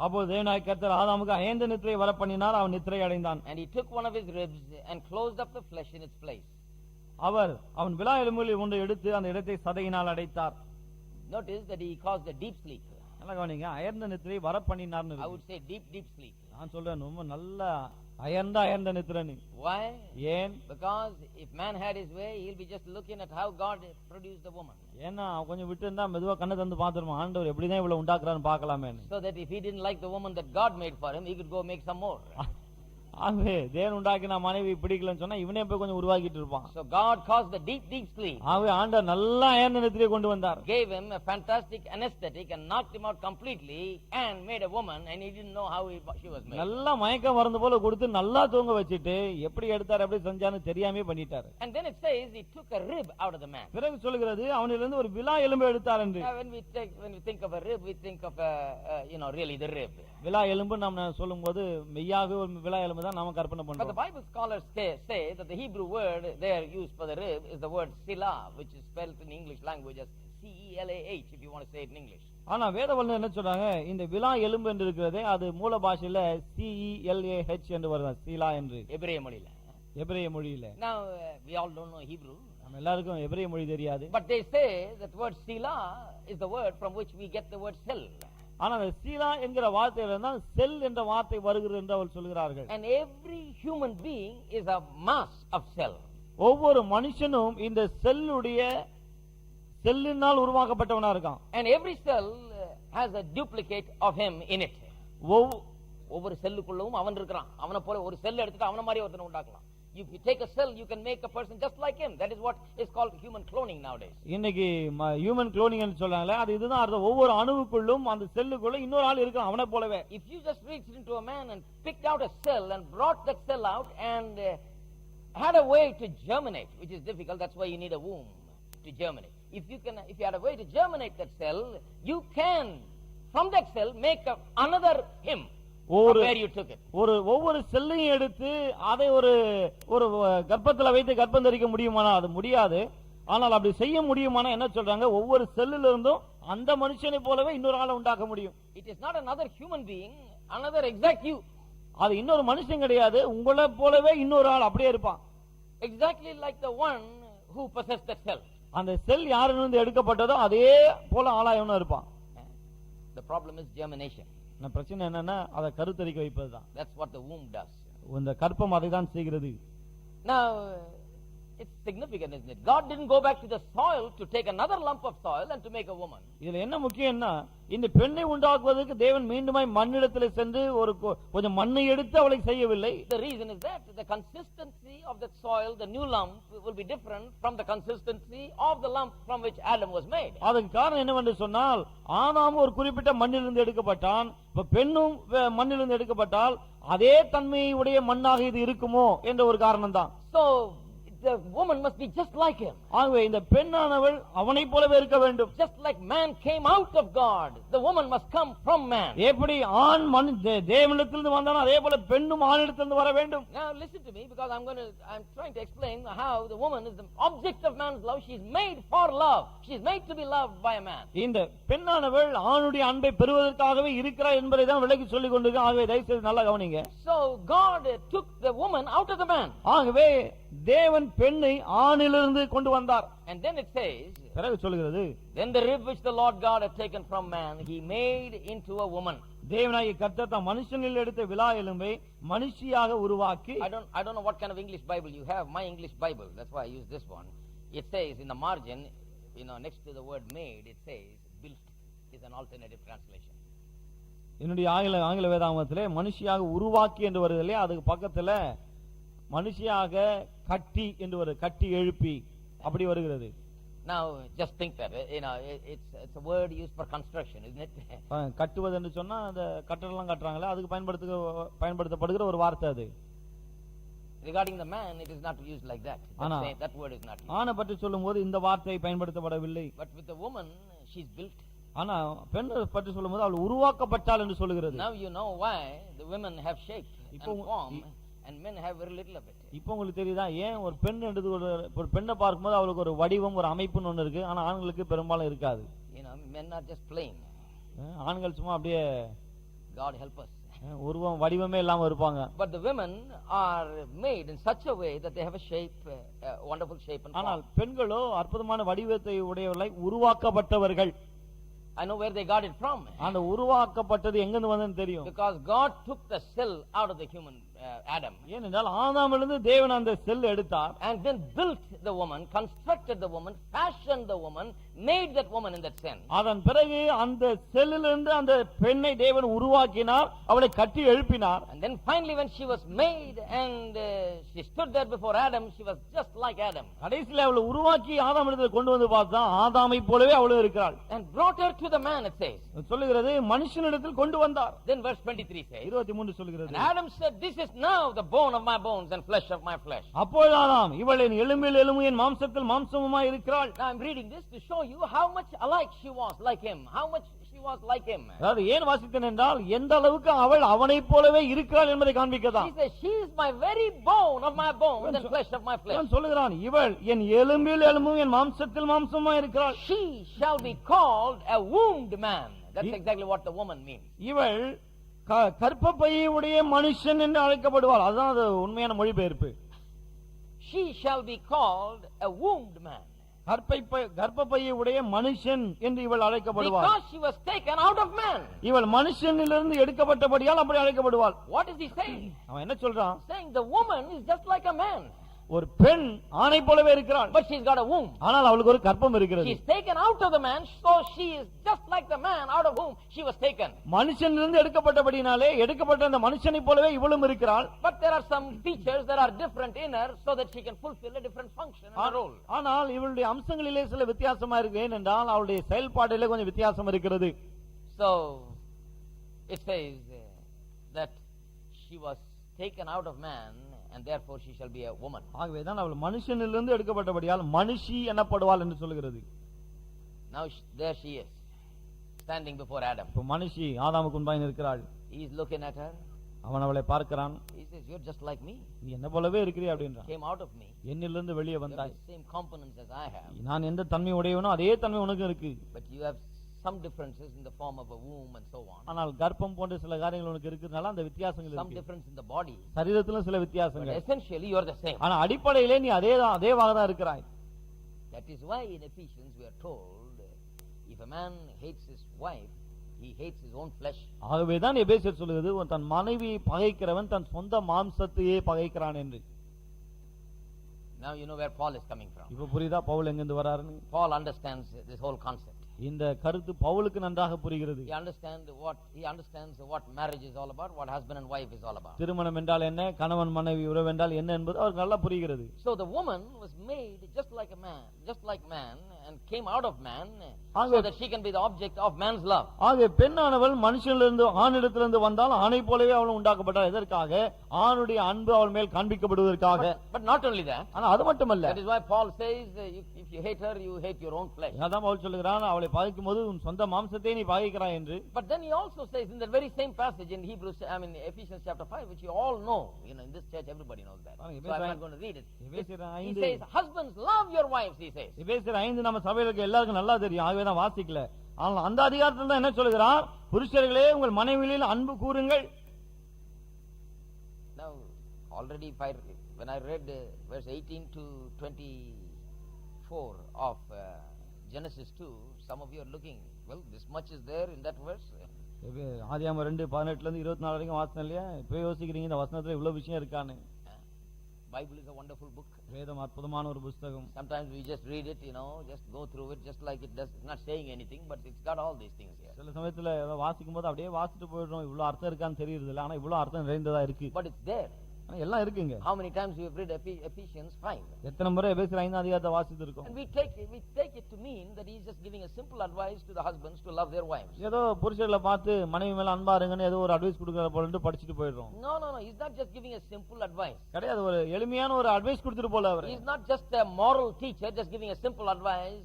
அப்போது தேவனாகிய கர்த்தர் ஆதாமுக்கு அயர்ந்த நித்திரை வர பண்ணினார், அவன் நித்திரை அடைந்தான். And he took one of his ribs and closed up the flesh in its place. அவன் விலா எலும்புகளில் ஒன்றை எடுத்து அந்த இடத்தை சதையினால் அடைத்தார். Notice that he caused a deep sleep. நல்லா கவனிங்க, அயர்ந்த நித்திரை வர பண்ணினார்னு I would say deep sleep. நான் சொல்றேன் ரொம்ப நல்ல அயர்ந்த நித்திரன்னு. Why? ஏன்? Because if man had his way, he'll be just looking at how God produced the woman. ஏன்னா கொஞ்சம் விட்டு இருந்தா மெதுவா கண்ணை தந்து பாத்துருமா, ஆண்டவர் எப்படிதான் இவ்வளவு உண்டாக்குறான்னு பாக்கலாமே. So that if he didn't like the woman that God made for him, he could go make some more. ஆகவே தேவன் உண்டாக்கின மனைவி பிடிக்கலன்னு சொன்னா இவனே போய் கொஞ்சம் உருவாக்கிட்டு இருப்பான். So God caused the deep sleep. ஆகவே ஆண்டவர் நல்லா அயர்ந்த நித்திரையை கொண்டு வந்தார். Gave him a fantastic anesthetic and knocked him out completely and made a woman and he didn't know how she was made. நல்லா மயக்க மருந்து போல கொடுத்து நல்லா தூங்க வச்சிட்டு எப்படி எடுத்தார் எப்படி செஞ்சான்னு தெரியாமே பண்ணிட்டார். And then it says he took a rib out of the man. பிறகு சொல்கிறது அவனிலிருந்து ஒரு விலா எலும்பு எடுத்தார் என்று. When we think of a rib, we think of really the rib. விலா எலும்பு நாம சொல்லும்போது மெய்யாக ஒரு விலா எலும்பு தான் நாம கற்பனை But the பண்றோம். Bible scholars say that the Hebrew word there used for the rib is the word silah, which is spelled in English language as C-E-L-A-H, if you want to say it in English. ஆனா வேதவல்ல என்ன சொல்றாங்க, இந்த விலா எலும்பு என்று இருக்கிறதே அது மூல பாஷையில C-E-L-A-H என்று வருது, சீலா என்று எபிரேய மொழியில. எபிரேய மொழியில. Now we all don't know Hebrew. நம்ம எல்லாருக்கும் எபிரேய மொழி தெரியாது. But they say that word silah is the word from which we get the word cell. ஆனா அந்த சீலா என்கிற வார்த்தையில தான் செல் என்ற வார்த்தை வருகிறது என்று அவர் சொல்கிறார்கள். And every human being is a mass of cell. ஒவ்வொரு மனுஷனும் இந்த செல்லினால் உருவாக்கப்பட்டவனா இருக்கான். And every cell has a duplicate of him in it. ஒவ்வொரு செல்லுக்குள்ளவும் அவன் இருக்கிறான். அவனை போல ஒரு செல் எடுத்துட்டு அவன மாதிரி ஒருத்தனை உண்டாக்கலாம். If you take a cell, you can make a person just like him. That is what is called human cloning nowadays. இன்னைக்கு ஹியூமன் குளோனிங் ன்னு சொல்றாங்களே, அது இதுதான் அர்த்தம். ஒவ்வொரு அணுவுக்குள்ளும் அந்த செல்லுக்குள்ள இன்னொரு ஆள் இருக்கான் அவனை போலவே. If you just reached into a man and picked out a cell and brought that cell out and had a way to germinate, which is difficult, that's why you need a womb to germinate. If you had a way to germinate that cell, you can from that cell make another him. ஒவ்வொரு செல்லையும் எடுத்து அதை ஒரு கர்ப்பத்தில் வைத்து கர்ப்பம் தரிக்க முடியுமானா அது முடியாது. ஆனால் அப்படி செய்ய முடியுமானா என்ன சொல்றாங்க, ஒவ்வொரு செல்லில் இருந்தும் அந்த மனுஷனை போலவே இன்னொரு ஆளை உண்டாக்க முடியும். It is not another human being, another exact you. அது இன்னொரு மனுஷன் கிடையாது, உங்களை போலவே இன்னொரு ஆள் அப்படியே இருப்பான். Exactly like the one who possessed that cell. அந்த செல் யாரிலிருந்து எடுக்கப்பட்டதோ அதே போல ஆளாயவனும் இருப்பான். The problem is germination. பிரச்சனை என்னன்னா அதை கருத்தரிக்க வைப்பதுதான். That's what the womb does. இந்த கர்ப்பம் அதை தான் செய்கிறது. Now it's significant, isn't it? God didn't go back to the soil to take another lump of soil and to make a woman. இதுல என்ன முக்கியம்னா, இந்த பெண்ணை உண்டாக்குவதற்கு தேவன் மீண்டுமாய் மண்ணிடத்திலே சென்று ஒரு கொஞ்சம் மண்ணை எடுத்து அவளை செய்யவில்லை. The reason is that the consistency of that soil, the new lump, will be different from the consistency of the lump from which Adam was made. அதுக்கு காரணம் என்னவென்று சொன்னால், ஆதாம் ஒரு குறிப்பிட்ட மண்ணிலிருந்து எடுக்கப்பட்டான், இப்ப பெண்ணும் மண்ணிலிருந்து எடுக்கப்பட்டால் அதே தன்மையை உடைய மண்ணாக இது இருக்குமோ என்ற ஒரு காரணம் தான். So the woman must be just like him. ஆகவே இந்த பெண்ணானவள் அவனை போலவே இருக்க வேண்டும். Just like man came out of God, the woman must come from man. எப்படி ஆண் தேவனிடத்திலிருந்து வந்தானோ அதே போல பெண்ணும் ஆணிடத்திலிருந்து வர வேண்டும். Now listen to me, because I'm trying to explain how the woman is the object of man's love. She's made for love. She's made to be loved by a man. இந்த பெண்ணானவள் ஆணுடைய அன்பை பெறுவதற்காகவே இருக்கிறார் என்பதை தான் விளக்கி சொல்லிக் கொண்டிருக்கேன். ஆகவே தயவு செய்து நல்லா கவனிங்க. So God took the woman out of the man. ஆகவே தேவன் பெண்ணை ஆணிலிருந்து கொண்டு வந்தார். And then it says, பிறகு சொல்கிறது, then the rib which the Lord God had taken from man, he made into a woman. தேவனாகிய கர்த்தர் தம் மனுஷனில் எடுத்த விலா எலும்பை மனுஷியாக உருவாக்கி. I don't know what kind of English Bible you have. My English Bible, that's why I use this one. It says in the margin, next to the word made, it says built is an alternative translation. என்னுடைய ஆங்கில வேதாகமத்திலே மனுஷியாக உருவாக்கி என்று வருது இல்லையா, அதுக்கு பக்கத்துல மனுஷியாக கட்டி என்று வருது, கட்டி எழுப்பி அப்படி வருகிறது. Now just think that it's a word used for construction, isn't it? கட்டுவது என்று சொன்னா அந்த கட்டடம்லாம் கட்டுறாங்களே அதுக்கு பயன்படுத்தப்படுகிற ஒரு வார்த்தை அது. Regarding the man, it is not used like that. That word is not used. ஆணை பற்றி சொல்லும்போது இந்த வார்த்தை பயன்படுத்தப்படவில்லை. But with the woman, she's built. ஆனா பெண் பற்றி சொல்லும்போது அவள் உருவாக்கப்பட்டாள் என்று சொல்லுகிறது. Now you know why the women have shape and form and men have very little of it. இப்போ உங்களுக்கு தெரியுதா ஏன் ஒரு பெண் என்று ஒரு பெண்ணை பார்க்கும்போது அவளுக்கு ஒரு வடிவம் ஒரு அமைப்புன்னு ஒன்று இருக்கு, ஆனா ஆண்களுக்கு பெரும்பாலும் இருக்காது. Men are just plain. ஆண்கள் சும்மா அப்படியே God help us. உருவம் வடிவமே இல்லாம இருப்பாங்க. But the women are made in such a way that they have a shape, wonderful shape and form. ஆனால் பெண்களோ அற்புதமான வடிவத்தை உடையவர்களை உருவாக்கப்பட்டவர்கள். I know where they got it from. அந்த உருவாக்கப்பட்டது எங்கிருந்து வந்ததுன்னு தெரியும். Because God took the cell out of the human Adam. ஏனென்றால் ஆதாமிலிருந்து தேவன் அந்த செல் எடுத்தார். And then built the woman, constructed the woman, fashioned the woman, made that woman in that sense. அதன் பிறகு அந்த செல்லிலிருந்து அந்த பெண்ணை தேவன் உருவாக்கினார், அவளை கட்டி எழுப்பினார். And then finally when she was made and she stood there before Adam, she was just like Adam. கடைசியில் அவளை உருவாக்கி ஆதாமிடத்தில் கொண்டு வந்து பார்த்தா ஆதாமை போலவே அவளும் இருக்கிறாள். And brought her to the man, it says. சொல்லுகிறது மனுஷனிடத்தில் கொண்டு வந்தார். Then verse 23 says. 23 சொல்லுகிறது. And Adam said, this is now the bone of my bones and flesh of my flesh. அப்பொழுது ஆதாம் இவள் என் எலும்பில் எலும்பு என் மாம்சத்தில் மாம்சமுமாய் இருக்கிறாள். Now I'm reading this to show you how much alike she was like him, how much she was like him. அதாவது ஏன் வாசித்தேன் என்றால் எந்த அளவுக்கு அவள் அவனைப் போலவே இருக்கிறாள் என்பதை காண்பிக்கதான். He says she is my very bone of my bones and flesh of my flesh. அவன் சொல்லுகிறான் இவள் என் எலும்பில் எலும்பும் என் மாம்சத்தில் மாம்சமுமாய் இருக்கிறாள். She shall be called a wombed man. That's exactly what the woman means. இவள் கர்ப்பப்பையை உடைய மனுஷன் என்று அழைக்கப்படுவாள். அதுதான் அது உண்மையான மொழிபெயர்ப்பு. She shall be called a wombed man. கர்ப்பப்பையை உடைய மனுஷன் என்று இவள் அழைக்கப்படுவாள். Because she was taken out of man. இவள் மனுஷனிலிருந்து எடுக்கப்பட்டபடியால் அப்படி அழைக்கப்படுவாள். What is he saying? அவன் என்ன சொல்றான்? Saying the woman is just like a man. ஒரு பெண் ஆணை போலவே இருக்கிறாள். But she's got a womb. ஆனால் அவளுக்கு ஒரு கர்ப்பம் இருக்கிறது. She's taken out of the man, so she is just like the man out of whom she was taken. மனுஷனிலிருந்து எடுக்கப்பட்டபடினாலே எடுக்கப்பட்ட அந்த மனுஷனை போலவே இவளும் இருக்கிறாள். But there are some features that are different in her so that she can fulfill a different function and role. ஆனால் இவளுடைய அம்சங்களிலே சில வித்தியாசமா இருக்கு. ஏனென்றால் அவளுடைய செயல்பாட்டிலே கொஞ்சம் வித்தியாசம் இருக்கிறது. So it says that she was taken out of man and therefore she shall be a woman. ஆகவேதான் அவள் மனுஷனிலிருந்து எடுக்கப்பட்டபடியால் மனுஷி எனப்படுவாள் என்று சொல்கிறது. Now there she is standing before Adam. இப்போ மனுஷி ஆதாமுக்கு முன்பாக இருக்கிறாள். He is looking at her. அவன் அவளை பார்க்கிறான். He says you're just like me. நீ என்ன போலவே இருக்கிறீ அப்படின்றான். Came out of me. என்னிலிருந்து வெளியே வந்தாய். Same components as I have. நான் எந்த தன்மை உடையவனோ அதே தன்மை உனக்கு இருக்கு. But you have some differences in the form of a womb and so on. ஆனால் கர்ப்பம் போன்ற சில காரியங்கள் உனக்கு இருக்கிறதுனால அந்த வித்தியாசங்கள் இருக்கு. Some difference in the body. சரீரத்திலும் சில வித்தியாசங்கள். But essentially you are the same. ஆனா அடிப்படையிலே நீ அதேவாக தான் இருக்கிறாய். That is why in Ephesians we are told if a man hates his wife he hates his own flesh. ஆகவே தான் எபேசியர் சொல்கிறது தன் மனைவியை பகைக்கிறவன் தன் சொந்த மாம்சத்தையே பகைக்கிறான் என்று. Now you know where Paul is coming from. இப்போ புரியுதா பவுல் எங்க இருந்து வராருன்னு? Paul understands this whole concept. இந்த கருத்து பவுலுக்கு நன்றாக புரிகிறது. He understands what marriage is all about, what husband and wife is all about. திருமணம் என்றால் என்ன, கணவன் மனைவி உறவு என்றால் என்ன என்பது அவருக்கு நல்லா புரிகிறது. So the woman was made just like man and came out of man so that she can be the object of man's love. ஆக பெண்ணானவள் மனுஷனிலிருந்து ஆணிடத்திலிருந்து வந்தால் ஆணை போலவே அவள் உண்டாக்கப்பட்டாள். எதற்காக? ஆணுடைய அன்பு அவள் மேல் காண்பிக்கப்படுவதற்காக. But not only that. ஆனா அது மட்டுமல்ல. That is why Paul says if you hate her you hate your own flesh. அதான் பவுல் சொல்கிறான் அவளை பகைக்கும்போது உன் சொந்த மாம்சத்தை நீ பகைக்கிறாய் என்று. But then he also says in that very same passage in Ephesians chapter 5 which you all know, in this church everybody knows that. So I'm not going to read it. He says husbands love your wives, he says. எபேசியர் 5 நம்ம சபையில இருக்க எல்லாருக்கும் நல்லா தெரியும். ஆகவே தான் வாசிக்கல. ஆனால் அந்த அதிகாரத்துல தான் என்ன சொல்கிறார்? புருஷர்களே உங்கள் மனைவிகளில் அன்பு கூறுங்கள். Now already when I read verse 18 to 24 of Genesis 2, some of you are looking, well, this much is there in that verse. ஆதியாகமம் 2:18 ல இருந்து 24 வரைக்கும் வாசனம் இல்லையா? இப்போ யோசிக்கிறீங்க இந்த வசனத்துல இவ்வளவு விஷயம் இருக்கானே. Bible is a wonderful book. வேதம் அற்புதமான ஒரு புத்தகம். Sometimes we just read it, just go through it, just like it does. It's not saying anything, but it's got all these things here. சில சமயத்துல வாசிக்கும் போது அப்படியே வாசிட்டு போயிடுறோம், இவ்வளவு அர்த்தம் இருக்கான்னு தெரியறது இல்ல, ஆனா இவ்வளவு அர்த்தம் நிறைந்ததா இருக்கு. But it's there. எல்லாம் இருக்குங்க. How many times we have read Ephesians 5? எத்தனை முறை எபேசியர் 5 அதிகாரத்தை வாசித்து இருக்கோம். And we take it to mean that he is just giving a simple advice to the husbands to love their wives. ஏதோ புருஷர்களை பார்த்து மனைவி மேல அன்பா இருங்கன்னு ஏதோ ஒரு அட்வைஸ் கொடுக்கற போலன்னு படிச்சிட்டு போயிடுறோம். No, he's not just giving a simple advice. கிடையாது, ஒரு எளிமையான ஒரு அட்வைஸ் கொடுத்துட்டு போல அவர். He's not just a moral teacher just giving a simple advice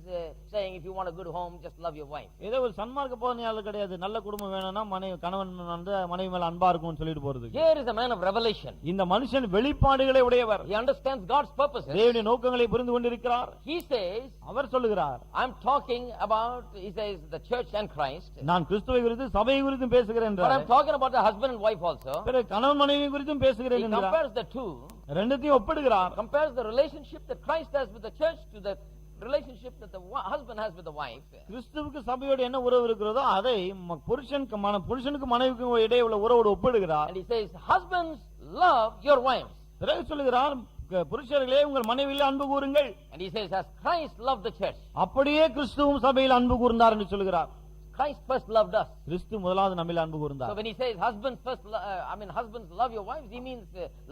saying if you want a good home just love your wife. ஏதோ ஒரு சன்மார்க்க போதனையாளர் கிடையாது, நல்ல குடும்பம் வேணும்னா கணவன் வந்து மனைவி மேல அன்பா இருக்கும்னு சொல்லிட்டு போறது. Here is a man of revelation. இந்த மனுஷன் வெளிப்பாடுகளை உடையவர். He understands God's purposes. தேவனுடைய நோக்கங்களை புரிந்து கொண்டிருக்கிறார். He says, அவர் சொல்லுகிறார், I'm talking about, he says, the church and Christ. நான் கிறிஸ்துவை குறித்து சபையை குறித்து பேசுகிறேன் But என்றார். I'm talking about the husband and wife also. பிறகு கணவன் மனைவி குறித்தும் பேசுகிறேன் He என்றார். compares the two. ரெண்டுத்தையும் ஒப்பிடுகிறார். Compares the relationship that Christ has with the church to the relationship that the husband has with the wife. கிறிஸ்துவுக்கு சபையோடு என்ன உறவு இருக்கிறதோ அதை புருஷனுக்கு மனைவிக்கும் இடையே உள்ள உறவோடு ஒப்பிடுகிறார். And he says, husbands, love your wives. பிறகு சொல்லுகிறார், புருஷர்களே உங்கள் மனைவியில் அன்பு கூறுங்கள். And he says, as Christ loved the church. அப்படியே கிறிஸ்துவும் சபையில் அன்பு கூர்ந்தார் என்று சொல்லுகிறார். Christ first loved us. கிறிஸ்து முதலாவது நம்மில் அன்பு கூர்ந்தார். So when he says husbands first, husbands love your wives, he means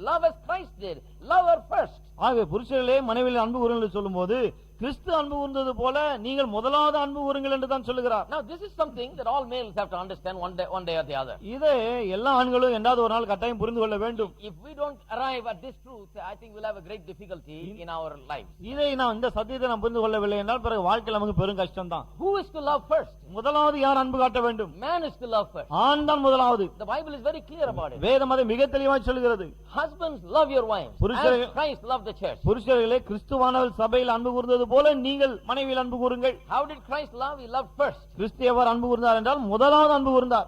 love as Christ did. Love her first. ஆகவே புருஷர்களே மனைவியில் அன்பு கூறுங்கள் சொல்லும்போது கிறிஸ்து அன்பு கூர்ந்தது போல நீங்கள் முதலாவது அன்பு கூறுங்கள் என்று தான் சொல்லுகிறார். Now this is something that all males have to understand one day or the other. இதை எல்லா ஆண்களும் என்றாவது ஒரு நாள் கட்டாயம் புரிந்து கொள்ள வேண்டும். If we don't arrive at this truth, I think we'll have a great difficulty in our lives. இதை நாம் இந்த சத்தியத்தை நாம் புரிந்து கொள்ளவில்லை என்றால் பிறகு வாழ்க்கையில் நமக்கு பெரும் கஷ்டம் தான். Who is to love first? முதலாவது யார் அன்பு காட்ட வேண்டும்? Man is to love first. ஆண் தான் முதலாவது. The Bible is very clear about it. வேதம் அதை மிக தெளிவாக சொல்கிறது. Husbands, love your wives as Christ loved the church. புருஷர்களே கிறிஸ்துவானவர் சபையில் அன்பு கூர்ந்தது போல நீங்கள் மனைவியில் அன்பு கூறுங்கள். How did Christ love? He loved first. கிறிஸ்து எவ்வாறு அன்பு கூர்ந்தார் என்றால் முதலாவது அன்பு கூர்ந்தார்.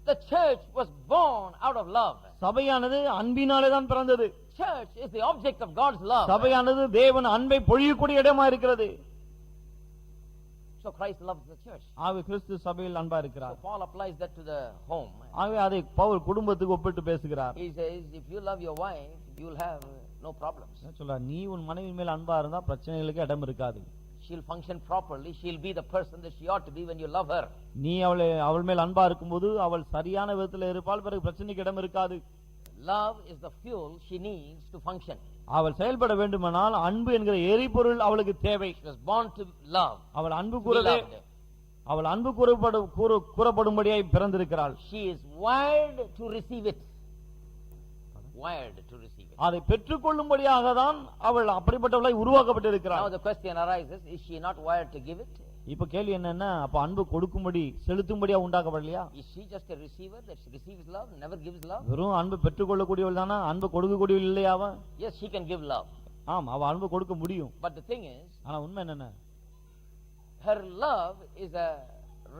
The church was born out of love. சபையானது அன்பினாலே தான் பிறந்தது. Church is the object of God's love. சபையானது தேவன் அன்பை பொழியக்கூடிய இடமா இருக்கிறது. So Christ loves the church. ஆகவே கிறிஸ்து சபையில் அன்பா இருக்கிறார். So Paul applies that to the home. ஆகவே அதை பவுல் குடும்பத்துக்கு ஒப்பிட்டு பேசுகிறார். He says if you love your wife, you will have no problems. சொல்றார், நீ உன் மனைவி மேல் அன்பா இருந்தா பிரச்சனைகளுக்கு இடம் இருக்காது. She'll function properly. She'll be the person that she ought to be when you love her. நீ அவள் மேல் அன்பா இருக்கும்போது அவள் சரியான விதத்தில் இருப்பாள், பிறகு பிரச்சனைக்கு இடம் இருக்காது. Love is the fuel she needs to function. அவள் செயல்பட வேண்டுமானால் அன்பு என்கிற எரிபொருள் அவளுக்கு தேவை. She was born to love. அவள் அன்பு கூறப்படும்படியாய் பிறந்திருக்கிறாள். She is wired to receive it. Wired to receive it. அதை பெற்றுக்கொள்ளும்படியாக தான் அவள் அப்படிப்பட்டவளாய் உருவாக்கப்பட்டிருக்கிறாள். Now the question arises, is she not wired to give it? இப்ப கேள்வி என்னன்னா, அப்ப அன்பு கொடுக்கும்படி செலுத்தும்படியா உண்டாக்கப்படலையா? Is she just a receiver that she receives love, never gives love? வெறும் அன்பு பெற்றுக்கொள்ளக்கூடியவள் தானா, அன்பு கொடுக்கக்கூடியவள் இல்லையாவா? Yes, she can give love. ஆம், அவ அன்பு கொடுக்க முடியும். But the thing is, ஆனா உண்மை என்னன்னா, her love is a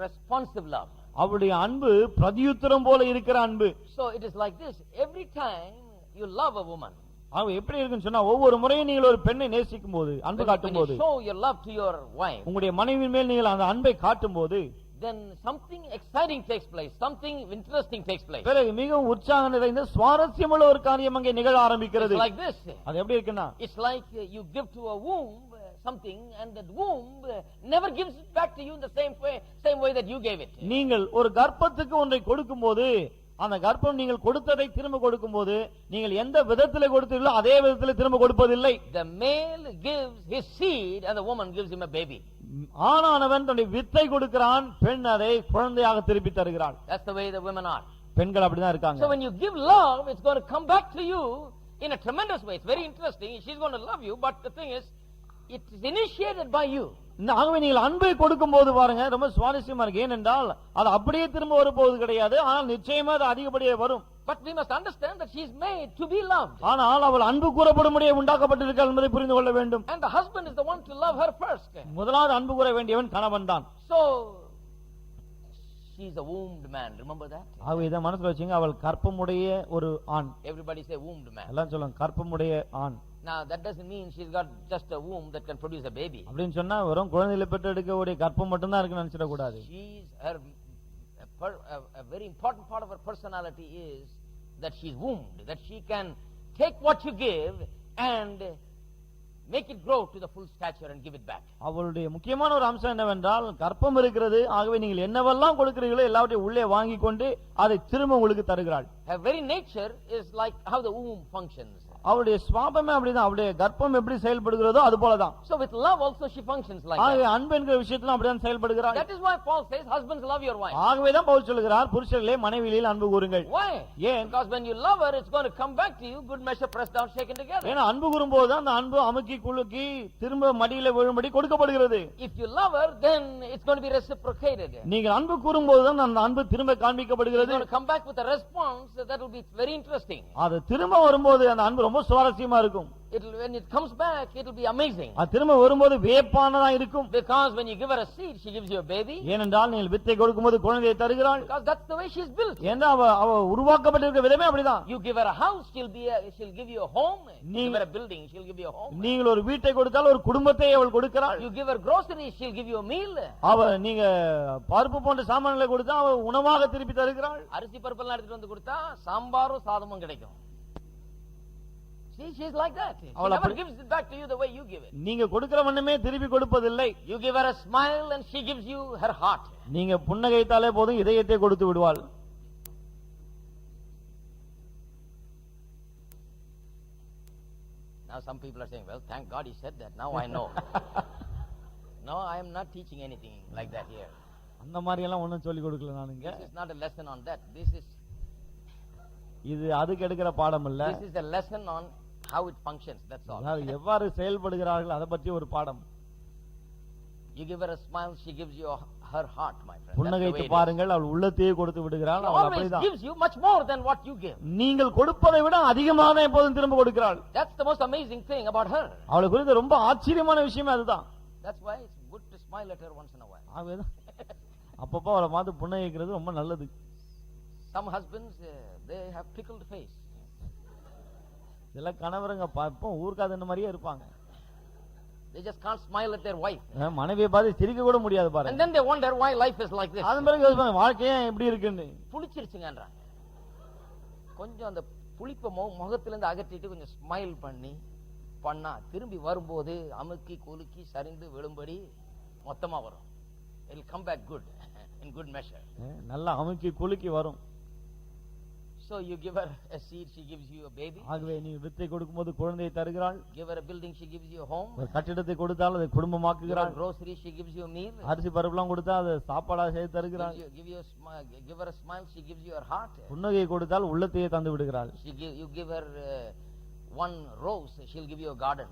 responsive love. அவளுடைய அன்பு பிரதியுத்தரம் போல இருக்கிற அன்பு. So it is like this, every time you love a woman, அவ எப்படி இருக்குன்னு சொன்னா, ஒவ்வொரு முறையும் நீங்கள் ஒரு பெண்ணை நேசிக்கும் போது, அன்பு காட்டும் போது, show your love to your wife, உங்களுடைய மனைவியின் மேல் நீங்கள் அந்த அன்பை காட்டும் போது, then something exciting takes place, something interesting takes place. பிறகு மிகவும் உற்சாகம் நிறைந்த சுவாரஸ்யமுள்ள ஒரு காரியம் அங்கே நிகழ ஆரம்பிக்கிறது. It's like this. அது எப்படி இருக்குன்னா, it's like you give to a womb something and that womb never gives it back to you in the same way that you gave it. நீங்கள் ஒரு கர்ப்பத்துக்கு ஒன்றை கொடுக்கும்போது, அந்த கர்ப்பம் நீங்கள் கொடுத்ததை திரும்ப கொடுக்கும்போது, நீங்கள் எந்த விதத்தில் கொடுத்தீர்களோ அதே விதத்தில் திரும்ப கொடுப்பதில்லை. The male gives his seed and the woman gives him a baby. ஆணானவன் தன்னுடைய வித்தை கொடுக்கிறான், பெண் அதை குழந்தையாக திருப்பி தருகிறாள். That's the way the women are. பெண்கள் அப்படிதான் இருக்காங்க. So when you give love, it's going to come back to you in a tremendous way. It's very interesting. She's going to love you, but the thing is, it is initiated by you. ஆகவே நீங்கள் அன்பை கொடுக்கும் போது பாருங்க, ரொம்ப சுவாரஸ்யமா இருக்கு. ஏனென்றால் அது அப்படியே திரும்ப வரப்போவது கிடையாது, ஆனால் நிச்சயமா அது அதிகப்படியே வரும். But we must understand that she is made to be loved. ஆனால் அவள் அன்பு கூறப்படும்படியே உண்டாக்கப்பட்டிருக்கிறாள் என்பதை புரிந்து கொள்ள வேண்டும். And the husband is the one to love her first. முதலாவது அன்பு கூற வேண்டியவன் கணவன் தான். So she is a wombed man. Remember that? ஆகவே இதை மனசுல வச்சுங்க, அவள் கற்பமுடைய ஒரு ஆண். Everybody say wombed man. எல்லாம் சொல்லுங்க, கற்பமுடைய ஆண். Now that doesn't mean she's got just a womb that can produce a baby. அப்படின்னு சொன்னா வெறும் குழந்தைகளை பெற்றெடுக்கக்கூடிய கற்பம் மட்டும் தான் இருக்குன்னு நினைச்சிட கூடாது. She's a very important part of her personality is that she's wombed, that she can take what you give and make it grow to the full stature and give it back. அவளுடைய முக்கியமான ஒரு அம்சம் என்னவென்றால் கற்பம் இருக்கிறது. ஆகவே நீங்கள் என்னவெல்லாம் கொடுக்கிறீர்களோ எல்லாவற்றையும் உள்ளே வாங்கி கொண்டு அதை திரும்ப உங்களுக்கு தருகிறாள். Her very nature is like how the womb functions. அவளுடைய சுவாபமே அப்படிதான். அவளுடைய கர்ப்பம் எப்படி செயல்படுகிறதோ அது போலதான். So with love also she functions like ஆகவே that. அன்பு என்கிற விஷயத்துல அப்படிதான் செயல்படுகிறாள். That is why Paul says, husbands, love your wife. ஆகவே தான் பவுல் சொல்கிறார், புருஷர்களே மனைவிகளில் அன்பு கூறுங்கள். Why? ஏன்? Because when you love her, it's going to come back to you, good measure, pressed down, shaken together. ஏன்னா அன்பு கூறும்போது அந்த அன்பு அமுக்கி குலுக்கி திரும்ப மடியில விழும்படி கொடுக்கப்படுகிறது. If you love her, then it's going to be reciprocated. நீங்கள் அன்பு கூறும்போது தான் அந்த அன்பு திரும்ப It's காண்பிக்கப்படுகிறது. going to come back with a response that will be very interesting. அது திரும்ப வரும்போது அந்த அன்பு ரொம்ப சுவாரஸ்யமா இருக்கும். When it comes back, it will be amazing. அது திரும்ப வரும்போது வியப்பானதா இருக்கும். Because when you give her a seed, she gives you a baby. ஏனென்றால் நீங்கள் வித்தை கொடுக்கும்போது குழந்தையை தருகிறாள். Because that's the way she's built. ஏன்னா அவ உருவாக்கப்பட்டிருக்கிற விதமே அப்படிதான். You give her a house, she'll give you a home. You give her a building, she'll give you a home. நீங்கள் ஒரு வீட்டை கொடுத்தால் ஒரு குடும்பத்தை அவள் கொடுக்கிறாள். You give her groceries, she'll give you a meal. அவ நீங்க பருப்பு போன்ற சாமான்களை கொடுத்தா அவ உணவாக திருப்பி தருகிறாள். அரிசி பருப்பெல்லாம் எடுத்துட்டு வந்து கொடுத்தா சாம்பாரும் சாதமும் கிடைக்கும். See, she's like that. She never gives it back to you the way you give it. நீங்க கொடுக்கிற வண்ணமே திருப்பி கொடுப்பதில்லை. You give her a smile and she gives you her heart. நீங்க புன்னகைத்தாலே போதும் இதயத்தை கொடுத்து விடுவாள். Now some people are saying, well, thank God he said that. Now I know. No, I am not teaching anything like that here. அந்த மாதிரி எல்லாம் ஒண்ணும் சொல்லி கொடுக்கல நானுங்க. This is not a lesson on that. இது அதுக்கு எடுக்கிற பாடம் இல்ல. This is a lesson on how it functions, that's all. அது எவ்வாறு செயல்படுகிறார்கள் அத பத்தி ஒரு பாடம். You give her a smile, she gives you her heart, my friend. புன்னகைத்து பாருங்கள், அவள் உள்ளத்தையே கொடுத்து விடுகிறாள். அவள் அப்படிதான். She always gives you much more than what you give. நீங்கள் கொடுப்பதை விட அதிகமாக எப்போதும் திரும்ப கொடுக்கிறாள். That's the most amazing thing about her. அவளை குறித்து ரொம்ப ஆச்சரியமான விஷயம் அதுதான். That's why it's good to smile at her once in a while. ஆவேதான். அப்பப்போ அவளை பார்த்து புன்னகைக்கிறது ரொம்ப நல்லது. Some husbands they have pickled face. சில கணவருங்க பாப்போம் ஊர்க்காதன மாதிரியே இருப்பாங்க. They just can't smile at their wife. மனைவியை பார்த்து சிரிக்க கூட முடியாது பாருங்க. And then they wonder why life is like this. அதன் பிறகு யோசிப்பாங்க வாழ்க்கை ஏன் இப்படி இருக்குன்னு. புளிச்சிருச்சுங்கன்றாங்க. கொஞ்சம் அந்த புளிப்ப முகத்துல இருந்து அகற்றிட்டு கொஞ்சம் ஸ்மைல் பண்ணா திரும்பி வரும்போது அமுக்கி குலுக்கி சரிந்து விழும்படி மொத்தமா வரும். It will come back good in good measure. நல்லா அமுக்கி குலுக்கி வரும். So you give her a seed, she gives you a baby. ஆகவே நீ வித்தை கொடுக்கும்போது குழந்தையை தருகிறாள். Give her a building, she gives you a home. ஒரு கட்டிடத்தை கொடுத்தால் அதை குடும்பமாக்குகிறாள். Groceries, she gives you a meal. அரிசி பருப்புலாம் கொடுத்தா அதை சாப்பாடா செய்து தருகிறாள். Give her a smile, she gives you her heart. புன்னகையை கொடுத்தால் உள்ளத்தையே தந்து விடுகிறாள். You give her one rose, she'll give you a garden.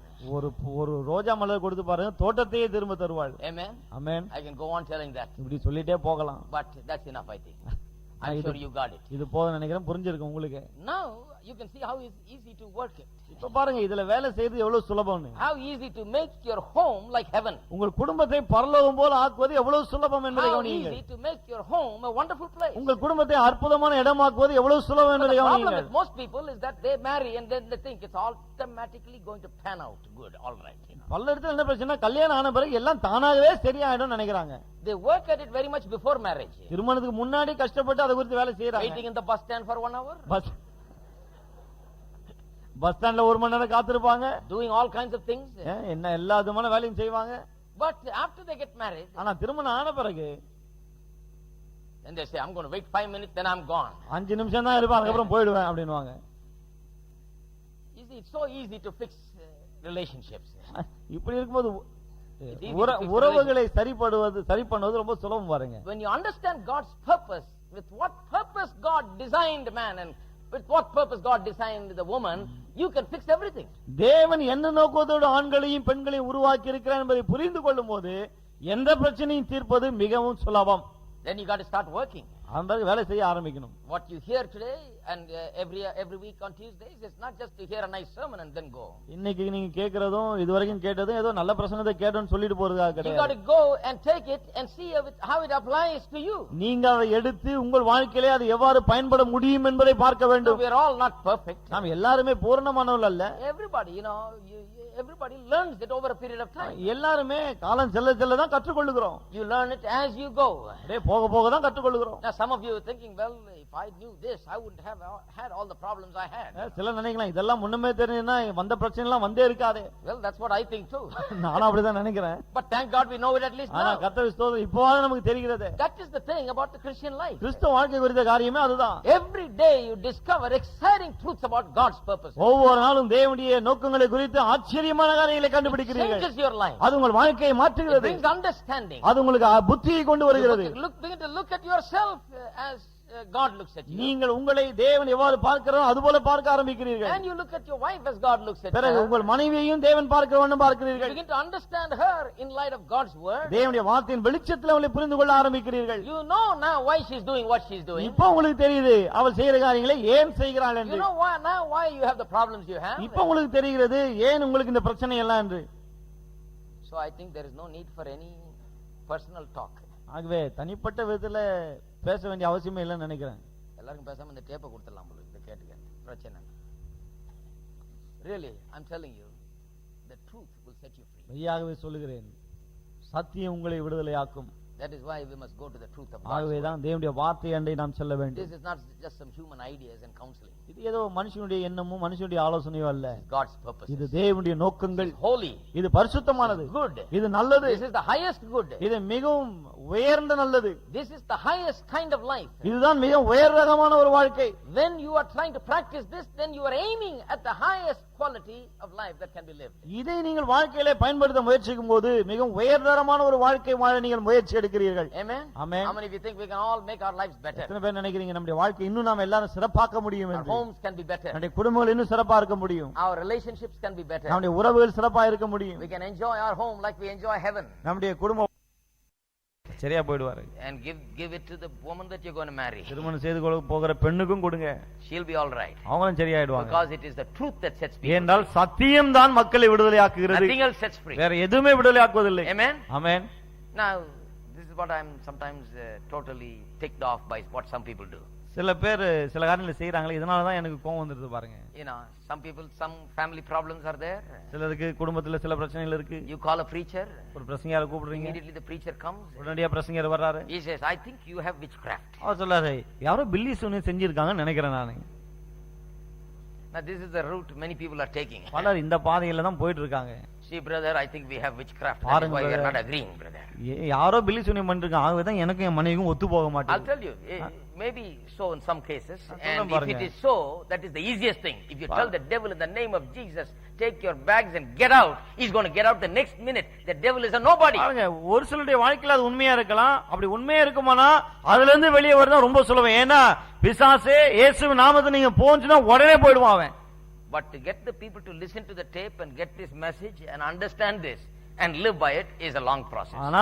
ஒரு ரோஜா மலர் கொடுத்து பாருங்க தோட்டத்தையே திரும்ப தருவாள். Amen. Amen. I can go on telling that. இப்படி சொல்லிட்டே போகலாம். But that's enough, I think. I'm sure you got it. இது போதும் நினைக்கிறேன், புரிஞ்சிருக்கு உங்களுக்கு. Now you can see how it's easy to work it. இப்ப பாருங்க இதுல வேலை செய்வது எவ்வளவு சுலபம்னு. How easy to make your home like heaven. உங்கள் குடும்பத்தை பரலோகம் போல ஆக்குவது எவ்வளவு சுலபம் என்பதை கவனியுங்கள். How easy to make your home a wonderful place. உங்கள் குடும்பத்தை அற்புதமான இடமாக்குவது எவ்வளவு சுலபம் என்பதை கவனியுங்கள். The problem with most people is that they marry and then they think it's automatically going to pan out good, all right. பல இடத்துல என்ன பிரச்சனை, கல்யாணம் ஆன பிறகு எல்லாம் தானாகவே சரியாயிடும் நினைக்கிறாங்க. They work at it very much before marriage. திருமணத்துக்கு முன்னாடி கஷ்டப்பட்டு அதை குறித்து வேலை செய்யறாங்க. Waiting in the bus stand for 1 hour. Bus ஸ்டாண்ட்ல 1 மணி நேரம் காத்திருப்பாங்க. Doing all kinds of things. என்ன எல்லா விதமான வேலையும் செய்வாங்க. But after they get married, ஆனா திருமணம் ஆன பிறகு then they say I'm going to wait 5 minutes then I'm gone. 5 நிமிஷம் தான் இருப்பேன் அதுக்கு அப்புறம் போய்டுவேன் அப்படினுவாங்க. You see, it's so easy to fix relationships. இப்படி இருக்கும்போது உறவுகளை சரி பண்ணுவது ரொம்ப சுலபம் பாருங்க. When you understand God's purpose, with what purpose God designed man and with what purpose God designed the woman, you can fix everything. தேவன் என்ன நோக்கத்தோடு ஆண்களையும் பெண்களையும் உருவாக்கி இருக்கிறார் என்பதை புரிந்து கொள்ளும்போது எந்த பிரச்சனையும் தீர்ப்பது மிகவும் சுலபம். Then you got to start working. அதற்கு வேலை செய்ய ஆரம்பிக்கணும். What you hear today and every week on Tuesdays is not just to hear a nice sermon and then go. இன்னைக்கு நீங்க கேக்குறதும் இதுவரைக்கும் கேட்டதும் ஏதோ நல்ல பிரசங்கத்தை கேட்டோன்னு சொல்லிட்டு போறதுக்காக கிடையாது. You got to go and take it and see how it applies to you. நீங்க அதை எடுத்து உங்கள் வாழ்க்கையிலே அது எவ்வாறு பயன்பட முடியும் என்பதை பார்க்க வேண்டும். We are all not perfect. நாம் எல்லாரும் பூரணமானவர்கள் அல்ல. Everybody, everybody learns it over a period of time. எல்லாரும் காலம் செல்ல செல்ல தான் கற்றுக்கொள்ளுகிறோம். You learn it as you go. போக போக தான் கற்றுக்கொள்ளுகிறோம். Now some of you are thinking, well, if I knew this, I wouldn't have have had all the problems I had. சில நினைக்கலாம் இதெல்லாம் முன்னமே தெரியும்னா வந்த பிரச்சனை எல்லாம் வந்தே இருக்காதே. Well, that's what I think too. நானும் அப்படிதான் நினைக்கிறேன். But thank God we know it at least ஆனா now. கர்த்தருக்கு ஸ்தோத்திரம் இப்போவாது நமக்கு தெரிகிறது. That is the thing about the Christian life. கிறிஸ்தவ வாழ்க்கை குறித்த காரியமே அதுதான். Every day you discover exciting truths about God's purpose. ஒவ்வொரு நாளும் தேவனுடைய நோக்கங்களை குறித்து ஆச்சரியமான காரியங்களை கண்டுபிடிக்கிறீர்கள். Changes your life. அது உங்கள் வாழ்க்கையை மாற்றுகிறது. Brings understanding. அது உங்களுக்கு புத்தியை கொண்டு வருகிறது. Begin to look at yourself as God looks at you. நீங்கள் உங்களை தேவன் எவ்வாறு பார்க்கிறாரோ அதுபோல பார்க்க ஆரம்பிக்கிறீர்கள். And you look at your wife as God looks at her. பிறகு உங்கள் மனைவியையும் தேவன் பார்க்கிற வண்ணம் பார்க்கிறீர்கள். You begin to understand her in light of God's word. தேவனுடைய வார்த்தையின் வெளிச்சத்தில் அவளை புரிந்து கொள்ள ஆரம்பிக்கிறீர்கள். You know now why she's doing what she's doing. இப்போ உங்களுக்கு தெரியுது அவள் செய்யற காரியங்களை ஏன் செய்கிறாள் என்று. You know why you have the problems you have. இப்போ உங்களுக்கு தெரிகிறது ஏன் உங்களுக்கு இந்த பிரச்சனை எல்லாம் என்று. So I think there is no need for any personal talk. ஆகவே தனிப்பட்ட விதத்துல பேச வேண்டிய அவசியமே இல்லைன்னு நினைக்கிறேன். எல்லாருக்கும் பேசாம இந்த டேப்பை கொடுத்துடலாம் போல இதை கேட்டுக்க பிரச்சனை. Really, I'm telling you, the truth will set you free. மெய்யாகவே சொல்லுகிறேன் சத்தியம் உங்களை விடுதலையாக்கும். That is why we must go to the truth of God. ஆகவே தான் தேவனுடைய வார்த்தை அண்டை நாம் செல்ல வேண்டும். This is not just some human ideas and counseling. இது ஏதோ மனுஷனுடைய எண்ணமும் மனுஷனுடைய ஆலோசனையோ அல்ல. God's purpose. இது தேவனுடைய நோக்கங்கள். Holy. இது பரிசுத்தமானது. Good. இது நல்லது. This is the highest good. இது மிகவும் உயர்ந்த நல்லது. This is the highest kind of life. இதுதான் மிக உயர் ரகமான ஒரு வாழ்க்கை. When you are trying to practice this, then you are aiming at the highest quality of life that can be lived. இதை நீங்கள் வாழ்க்கையிலே பயன்படுத்த முயற்சிக்கும்போது மிகவும் உயர்தரமான ஒரு வாழ்க்கை வாழ நீங்கள் முயற்சி எடுக்கிறீர்கள். Amen. Amen. How many of you think we can all make our lives better? எத்தனை பேர் நினைக்கிறீங்க நம்முடைய வாழ்க்கை இன்னும் நாம எல்லாரும் சிறப்பாக்க முடியும் Our என்று? homes can be better. நம்முடைய குடும்பங்கள் இன்னும் சிறப்பா இருக்க முடியும். Our relationships can be better. நம்முடைய உறவுகள் சிறப்பா இருக்க முடியும். We can enjoy our home like we enjoy heaven. நம்முடைய குடும்பம் சரியா போய்டுவாரு. And give it to the woman that you're going to marry. திருமணம் செய்து கொள்ள போகிற பெண்ணுக்கும் கொடுங்க. She'll be all right. அவங்களும் சரியாயிடுவாங்க. Because it is the truth that sets people. ஏனென்றால் சத்தியம் தான் மக்களை விடுதலையாக்குகிறது. Nothing else sets free. வேற எதுவுமே விடுதலையாக்குவதில்லை. Amen. Amen. Now this is what I'm sometimes totally ticked off by what some people do. சில பேர் சில காரியங்களை செய்யறாங்களே இதனால தான் எனக்கு கோபம் வந்துருது பாருங்க. You know, some people, some family problems are there. சிலருக்கு குடும்பத்துல சில பிரச்சனைகள் இருக்கு. You call a preacher. ஒரு பிரசங்கியாரை கூப்பிடுறீங்க. Immediately the preacher comes. உடனடியா பிரசங்கியார் வர்றாரு. He says, I think you have witchcraft. அவர் சொல்றாரு யாரோ பில்லி சூனி செஞ்சிருக்காங்கன்னு நினைக்கிறேன் நானு. Now this is the route many people are taking. பலர் இந்த பாதையில தான் போயிட்டு இருக்காங்க. See brother, I think we have witchcraft. That is why we are not agreeing, brother. யாரோ பில்லி சூனியம் பண்ணிருக்காங்க. ஆகவே தான் எனக்கும் என் மனைவிக்கும் ஒத்து போக I'll மாட்டேங்குது. tell you, maybe so in some cases, and if it is so, that is the easiest thing. If you tell the devil in the name of Jesus, take your bags and get out, he's going to get out the next minute. The devil is a nobody. பாருங்க ஒரு சிலருடைய வாழ்க்கையில அது உண்மையா இருக்கலாம். அப்படி உண்மையா இருக்குமானா அதுல இருந்து வெளியே வரது ரொம்ப சுலபம். ஏன்னா பிசாசே இயேசுவின் நாமத்தை நீங்க போஞ்சினா உடனே போய்டுவான் அவன். But to get the people to listen to the tape and get this message and understand this and live by it is a long process. ஆனா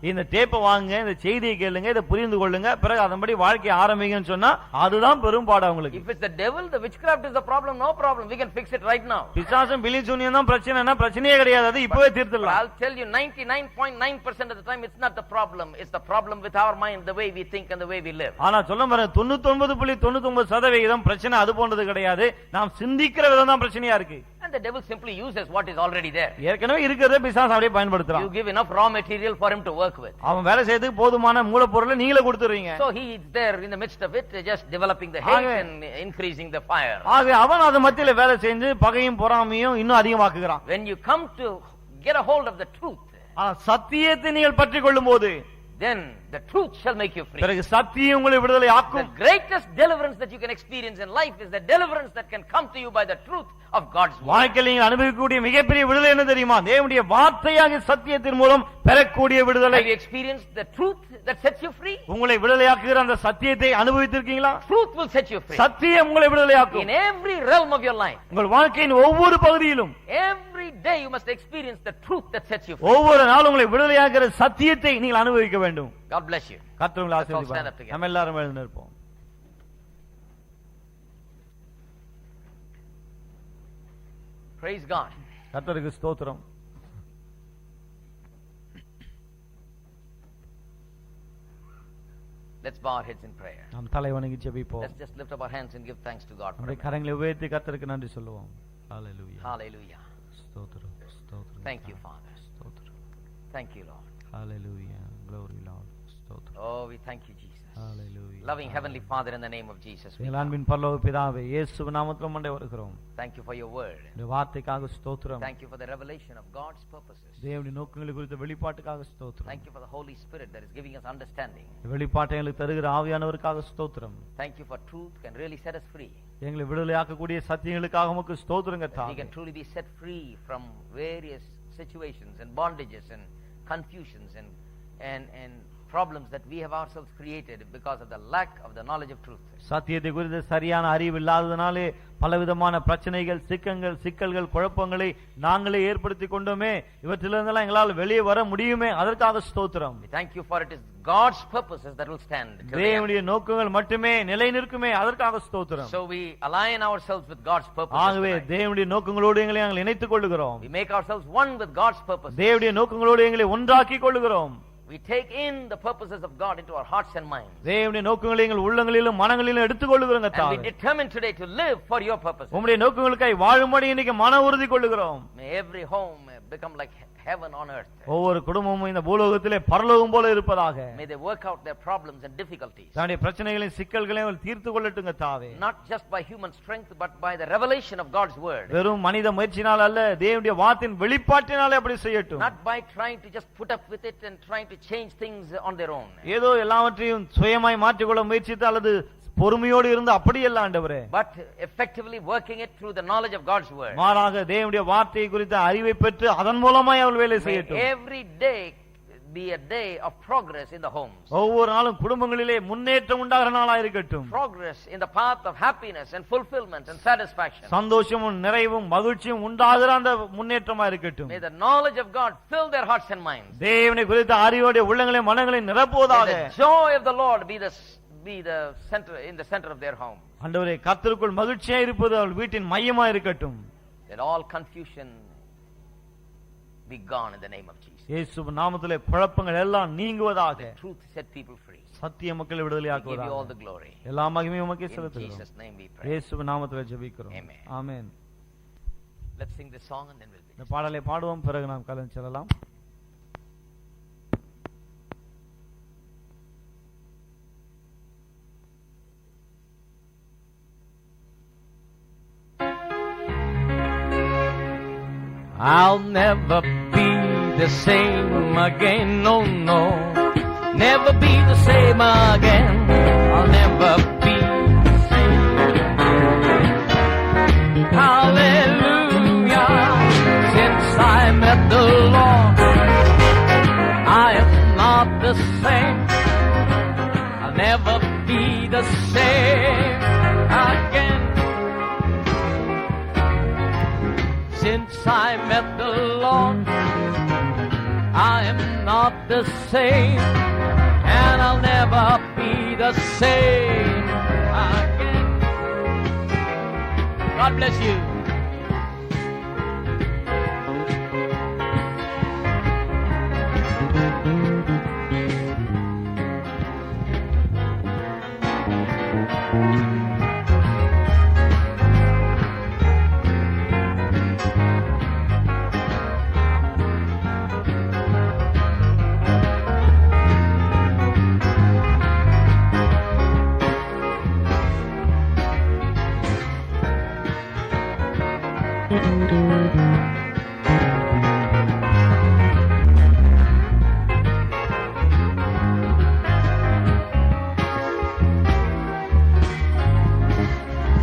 இந்த டேப்பை வாங்குங்க, இந்த செய்தியை கேளுங்க, இதை புரிந்து கொள்ளுங்க, பிறகு அதன்படி வாழ்க்கை ஆரம்பிங்கன்னு சொன்னா அதுதான் பெரும்பாடு உங்களுக்கு. If it's the devil, the witchcraft is the problem, no problem. We can fix it right now. பிசாசும் பில்லி சூனியம் தான் பிரச்சனைனா பிரச்சனையே கிடையாது. அது இப்பவே தீர்த்துடலாம். I'll tell you 99.9% of the time it's not the problem. It's the problem with our mind, the way we think and the way we live. ஆனா சொல்ல பாருங்க 99.99% பிரச்சனை அது போன்றது கிடையாது. நாம் சிந்திக்கிற விதம் தான் பிரச்சனையா இருக்கு. And the devil simply uses what is already there. ஏற்கனவே இருக்கிறத பிசாசு அப்படியே பயன்படுத்துறான். You give enough raw material for him to work with. அவன் வேலை செய்யறதுக்கு போதுமான மூலப்பொருளை நீங்களே கொடுத்துறீங்க. So he is there in the midst of it, just developing the hate and increasing the fire. ஆக அவன் அது மத்தியில வேலை செஞ்சு பகையும் பொறாமையும் இன்னும் அதிகமாக்குகிறான். When you come to get a hold of the truth, சத்தியத்தை நீங்கள் பற்றிக் கொள்ளும்போது then the truth shall make you free. பிறகு சத்தியம் உங்களை விடுதலை ஆக்கும். The greatest deliverance that you can experience in life is the deliverance that can come to you by the truth of God's word. வாழ்க்கையில் நீங்கள் அனுபவிக்கக்கூடிய மிகப்பெரிய விடுதலை என்ன தெரியுமா? தேவனுடைய வார்த்தையாகிய சத்தியத்தின் மூலம் பெறக்கூடிய விடுதலை. Have you experienced the truth that sets you free? உங்களை விடுதலையாக்குகிற அந்த சத்தியத்தை அனுபவித்திருக்கீங்களா? Truth will set you free. சத்தியம் உங்களை விடுதலையாக்கும். In every realm of your life. உங்கள் வாழ்க்கையின் ஒவ்வொரு பகுதியிலும் Every day you must experience the truth that sets you free. ஒவ்வொரு நாளும் உங்களை விடுதலையாக்குகிற சத்தியத்தை நீங்கள் அனுபவிக்க வேண்டும். God bless you. கர்த்தர் உங்களை ஆசீர்வதிப்பார். நம்ம எல்லாரும் எழுந்து நிற்போம். Praise God. கர்த்தருக்கு ஸ்தோத்திரம். Let's bow our heads in prayer. நாம் தலை வணங்கி ஜெபிப்போம். Let's just lift up our hands and give thanks to God. நம்முடைய கரங்களை உயர்த்தி கர்த்தருக்கு நன்றி சொல்லுவோம். Hallelujah. Hallelujah. ஸ்தோத்திரம். ஸ்தோத்திரம். Thank you, Father. ஸ்தோத்திரம். Thank you, Lord. Hallelujah. Glory Lord. ஸ்தோத்திரம். Oh, we thank you, Jesus. Hallelujah. Loving Heavenly Father, in the name of Jesus, we எங்கள் அன்பின் பரலோக பிதாவே, இயேசுவின் நாமத்தில் உம்மை வருகிறோம். thank you for your word. இந்த வார்த்தைக்காக ஸ்தோத்திரம். Thank you for the revelation of God's purposes. தேவனுடைய நோக்கங்களை குறித்த வெளிப்பாட்டுக்காக ஸ்தோத்திரம். Thank you for the Holy Spirit that is giving us understanding. இந்த வெளிப்பாட்டை எங்களுக்கு தருகிற ஆவியானவருக்காக ஸ்தோத்திரம். Thank you for truth can really set us free. எங்களை விடுதலையாக்கக்கூடிய சத்தியங்களுக்காக உமக்கு ஸ்தோத்திரங்க That we தாவே. can truly be set free from various situations and bondages and confusions and problems that we have ourselves created because of the lack of the knowledge of truth. சத்தியத்தை குறித்த சரியான அறிவு இல்லாததனாலே பலவிதமான பிரச்சனைகள், சிக்கல்கள், குழப்பங்களை நாங்களே ஏற்படுத்தி கொண்டோமே. இவற்றிலிருந்தெல்லாம் எங்களால் வெளியே வர முடியுமே. அதற்காக ஸ்தோத்திரம். We thank you for it is God's purposes that will stand. தேவனுடைய நோக்கங்கள் மட்டுமே நிலை நிற்குமே. அதற்காக ஸ்தோத்திரம். So we align ourselves with God's purposes. ஆகவே தேவனுடைய நோக்கங்களோடு எங்களை நாங்கள் இணைத்துக் கொள்ளுகிறோம். We make ourselves one with God's purposes. தேவனுடைய நோக்கங்களோடு எங்களை ஒன்றாக்கிக் கொள்ளுகிறோம். We take in the purposes of God into our hearts and minds. தேவனுடைய நோக்கங்களை எங்கள் உள்ளங்களிலும் மனங்களிலும் எடுத்துக் கொள்ளுகிறோம் And we determine today to live for your purposes. உம்முடைய நோக்கங்களுக்காய் வாழும்படி இன்னைக்கு மன உறுதி கொள்ளுகிறோம். May every home become like heaven on earth. ஒவ்வொரு குடும்பமும் இந்த பூலோகத்திலே பரலோகம் போல இருப்பதாக. May they work out their problems and difficulties. தன்னுடைய பிரச்சனைகளையும் சிக்கல்களையும் தீர்த்து கொள்ளட்டுங்க தாவே. Not just by human strength but by the revelation of God's word. வெறும் மனித முயற்சினால் அல்ல, தேவனுடைய வார்த்தையின் வெளிப்பாட்டினாலே அப்படி செய்யட்டும். Not by trying to just put up with it and trying to change things on their own. ஏதோ எல்லாவற்றையும் சுயமாய் மாற்றிக்கொள்ள முயற்சித்து அல்லது பொறுமையோடு இருந்து அப்படி அல்ல ஆண்டவரே. But effectively working it through the knowledge of God's word. மாறாக தேவனுடைய வார்த்தை குறித்த அறிவை பெற்று அதன் மூலமாய் அவள் வேலை May செய்யட்டும். every day be a day of progress in the homes. ஒவ்வொரு நாளும் குடும்பங்களிலே முன்னேற்றம் உண்டாகிற நாளா இருக்கட்டும். Progress in the path of happiness and fulfillment and satisfaction. சந்தோஷமும் நிறைவும் மகிழ்ச்சியும் உண்டாகிற அந்த முன்னேற்றமா இருக்கட்டும். May the knowledge of God fill their hearts and minds. தேவனை குறித்த அறிவோட உள்ளங்களை மனங்களை நிரப்புவதாக. May the joy of the Lord be the center in the center of their home. ஆண்டவரே, கர்த்தருக்குள் மகிழ்ச்சியா இருப்பது அவள் வீட்டின் மையமா இருக்கட்டும். Let all confusion be gone in the name of Jesus. இயேசுவின் நாமத்திலே குழப்பங்கள் எல்லாம் நீங்குவதாக. Truth set people free. சத்திய மக்களை We give விடுதலையாக்குவதாக. you all the glory. எல்லா மகிமையும் உமக்கே In செலுத்துகிறோம். Jesus' name we pray. இயேசுவின் நாமத்திலே ஜெபிக்கிறோம். Amen. Amen. Let's sing this song and then we'll be. இந்த பாடலை பாடுவோம், பிறகு நாம் கலந்து செல்லலாம். I'll never be the same again, no, no. Never be the same again. I'll never be the same. Hallelujah. Since I met the Lord, I am not the same. I'll never be the same again. Since I met the Lord, I am not the same, and I'll never be the same again. God bless you.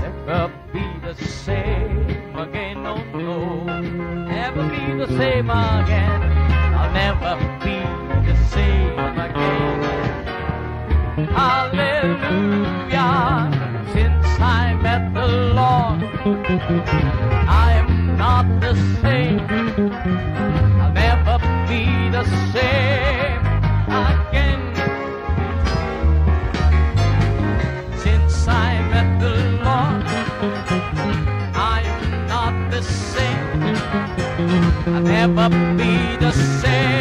Never be the same again, no, no. Never be the same again. I'll never be the same again. Hallelujah. Since I met the Lord, I am not the same. I'll never be the same again. Since I met the Lord, I am not the same. I'll never be the same.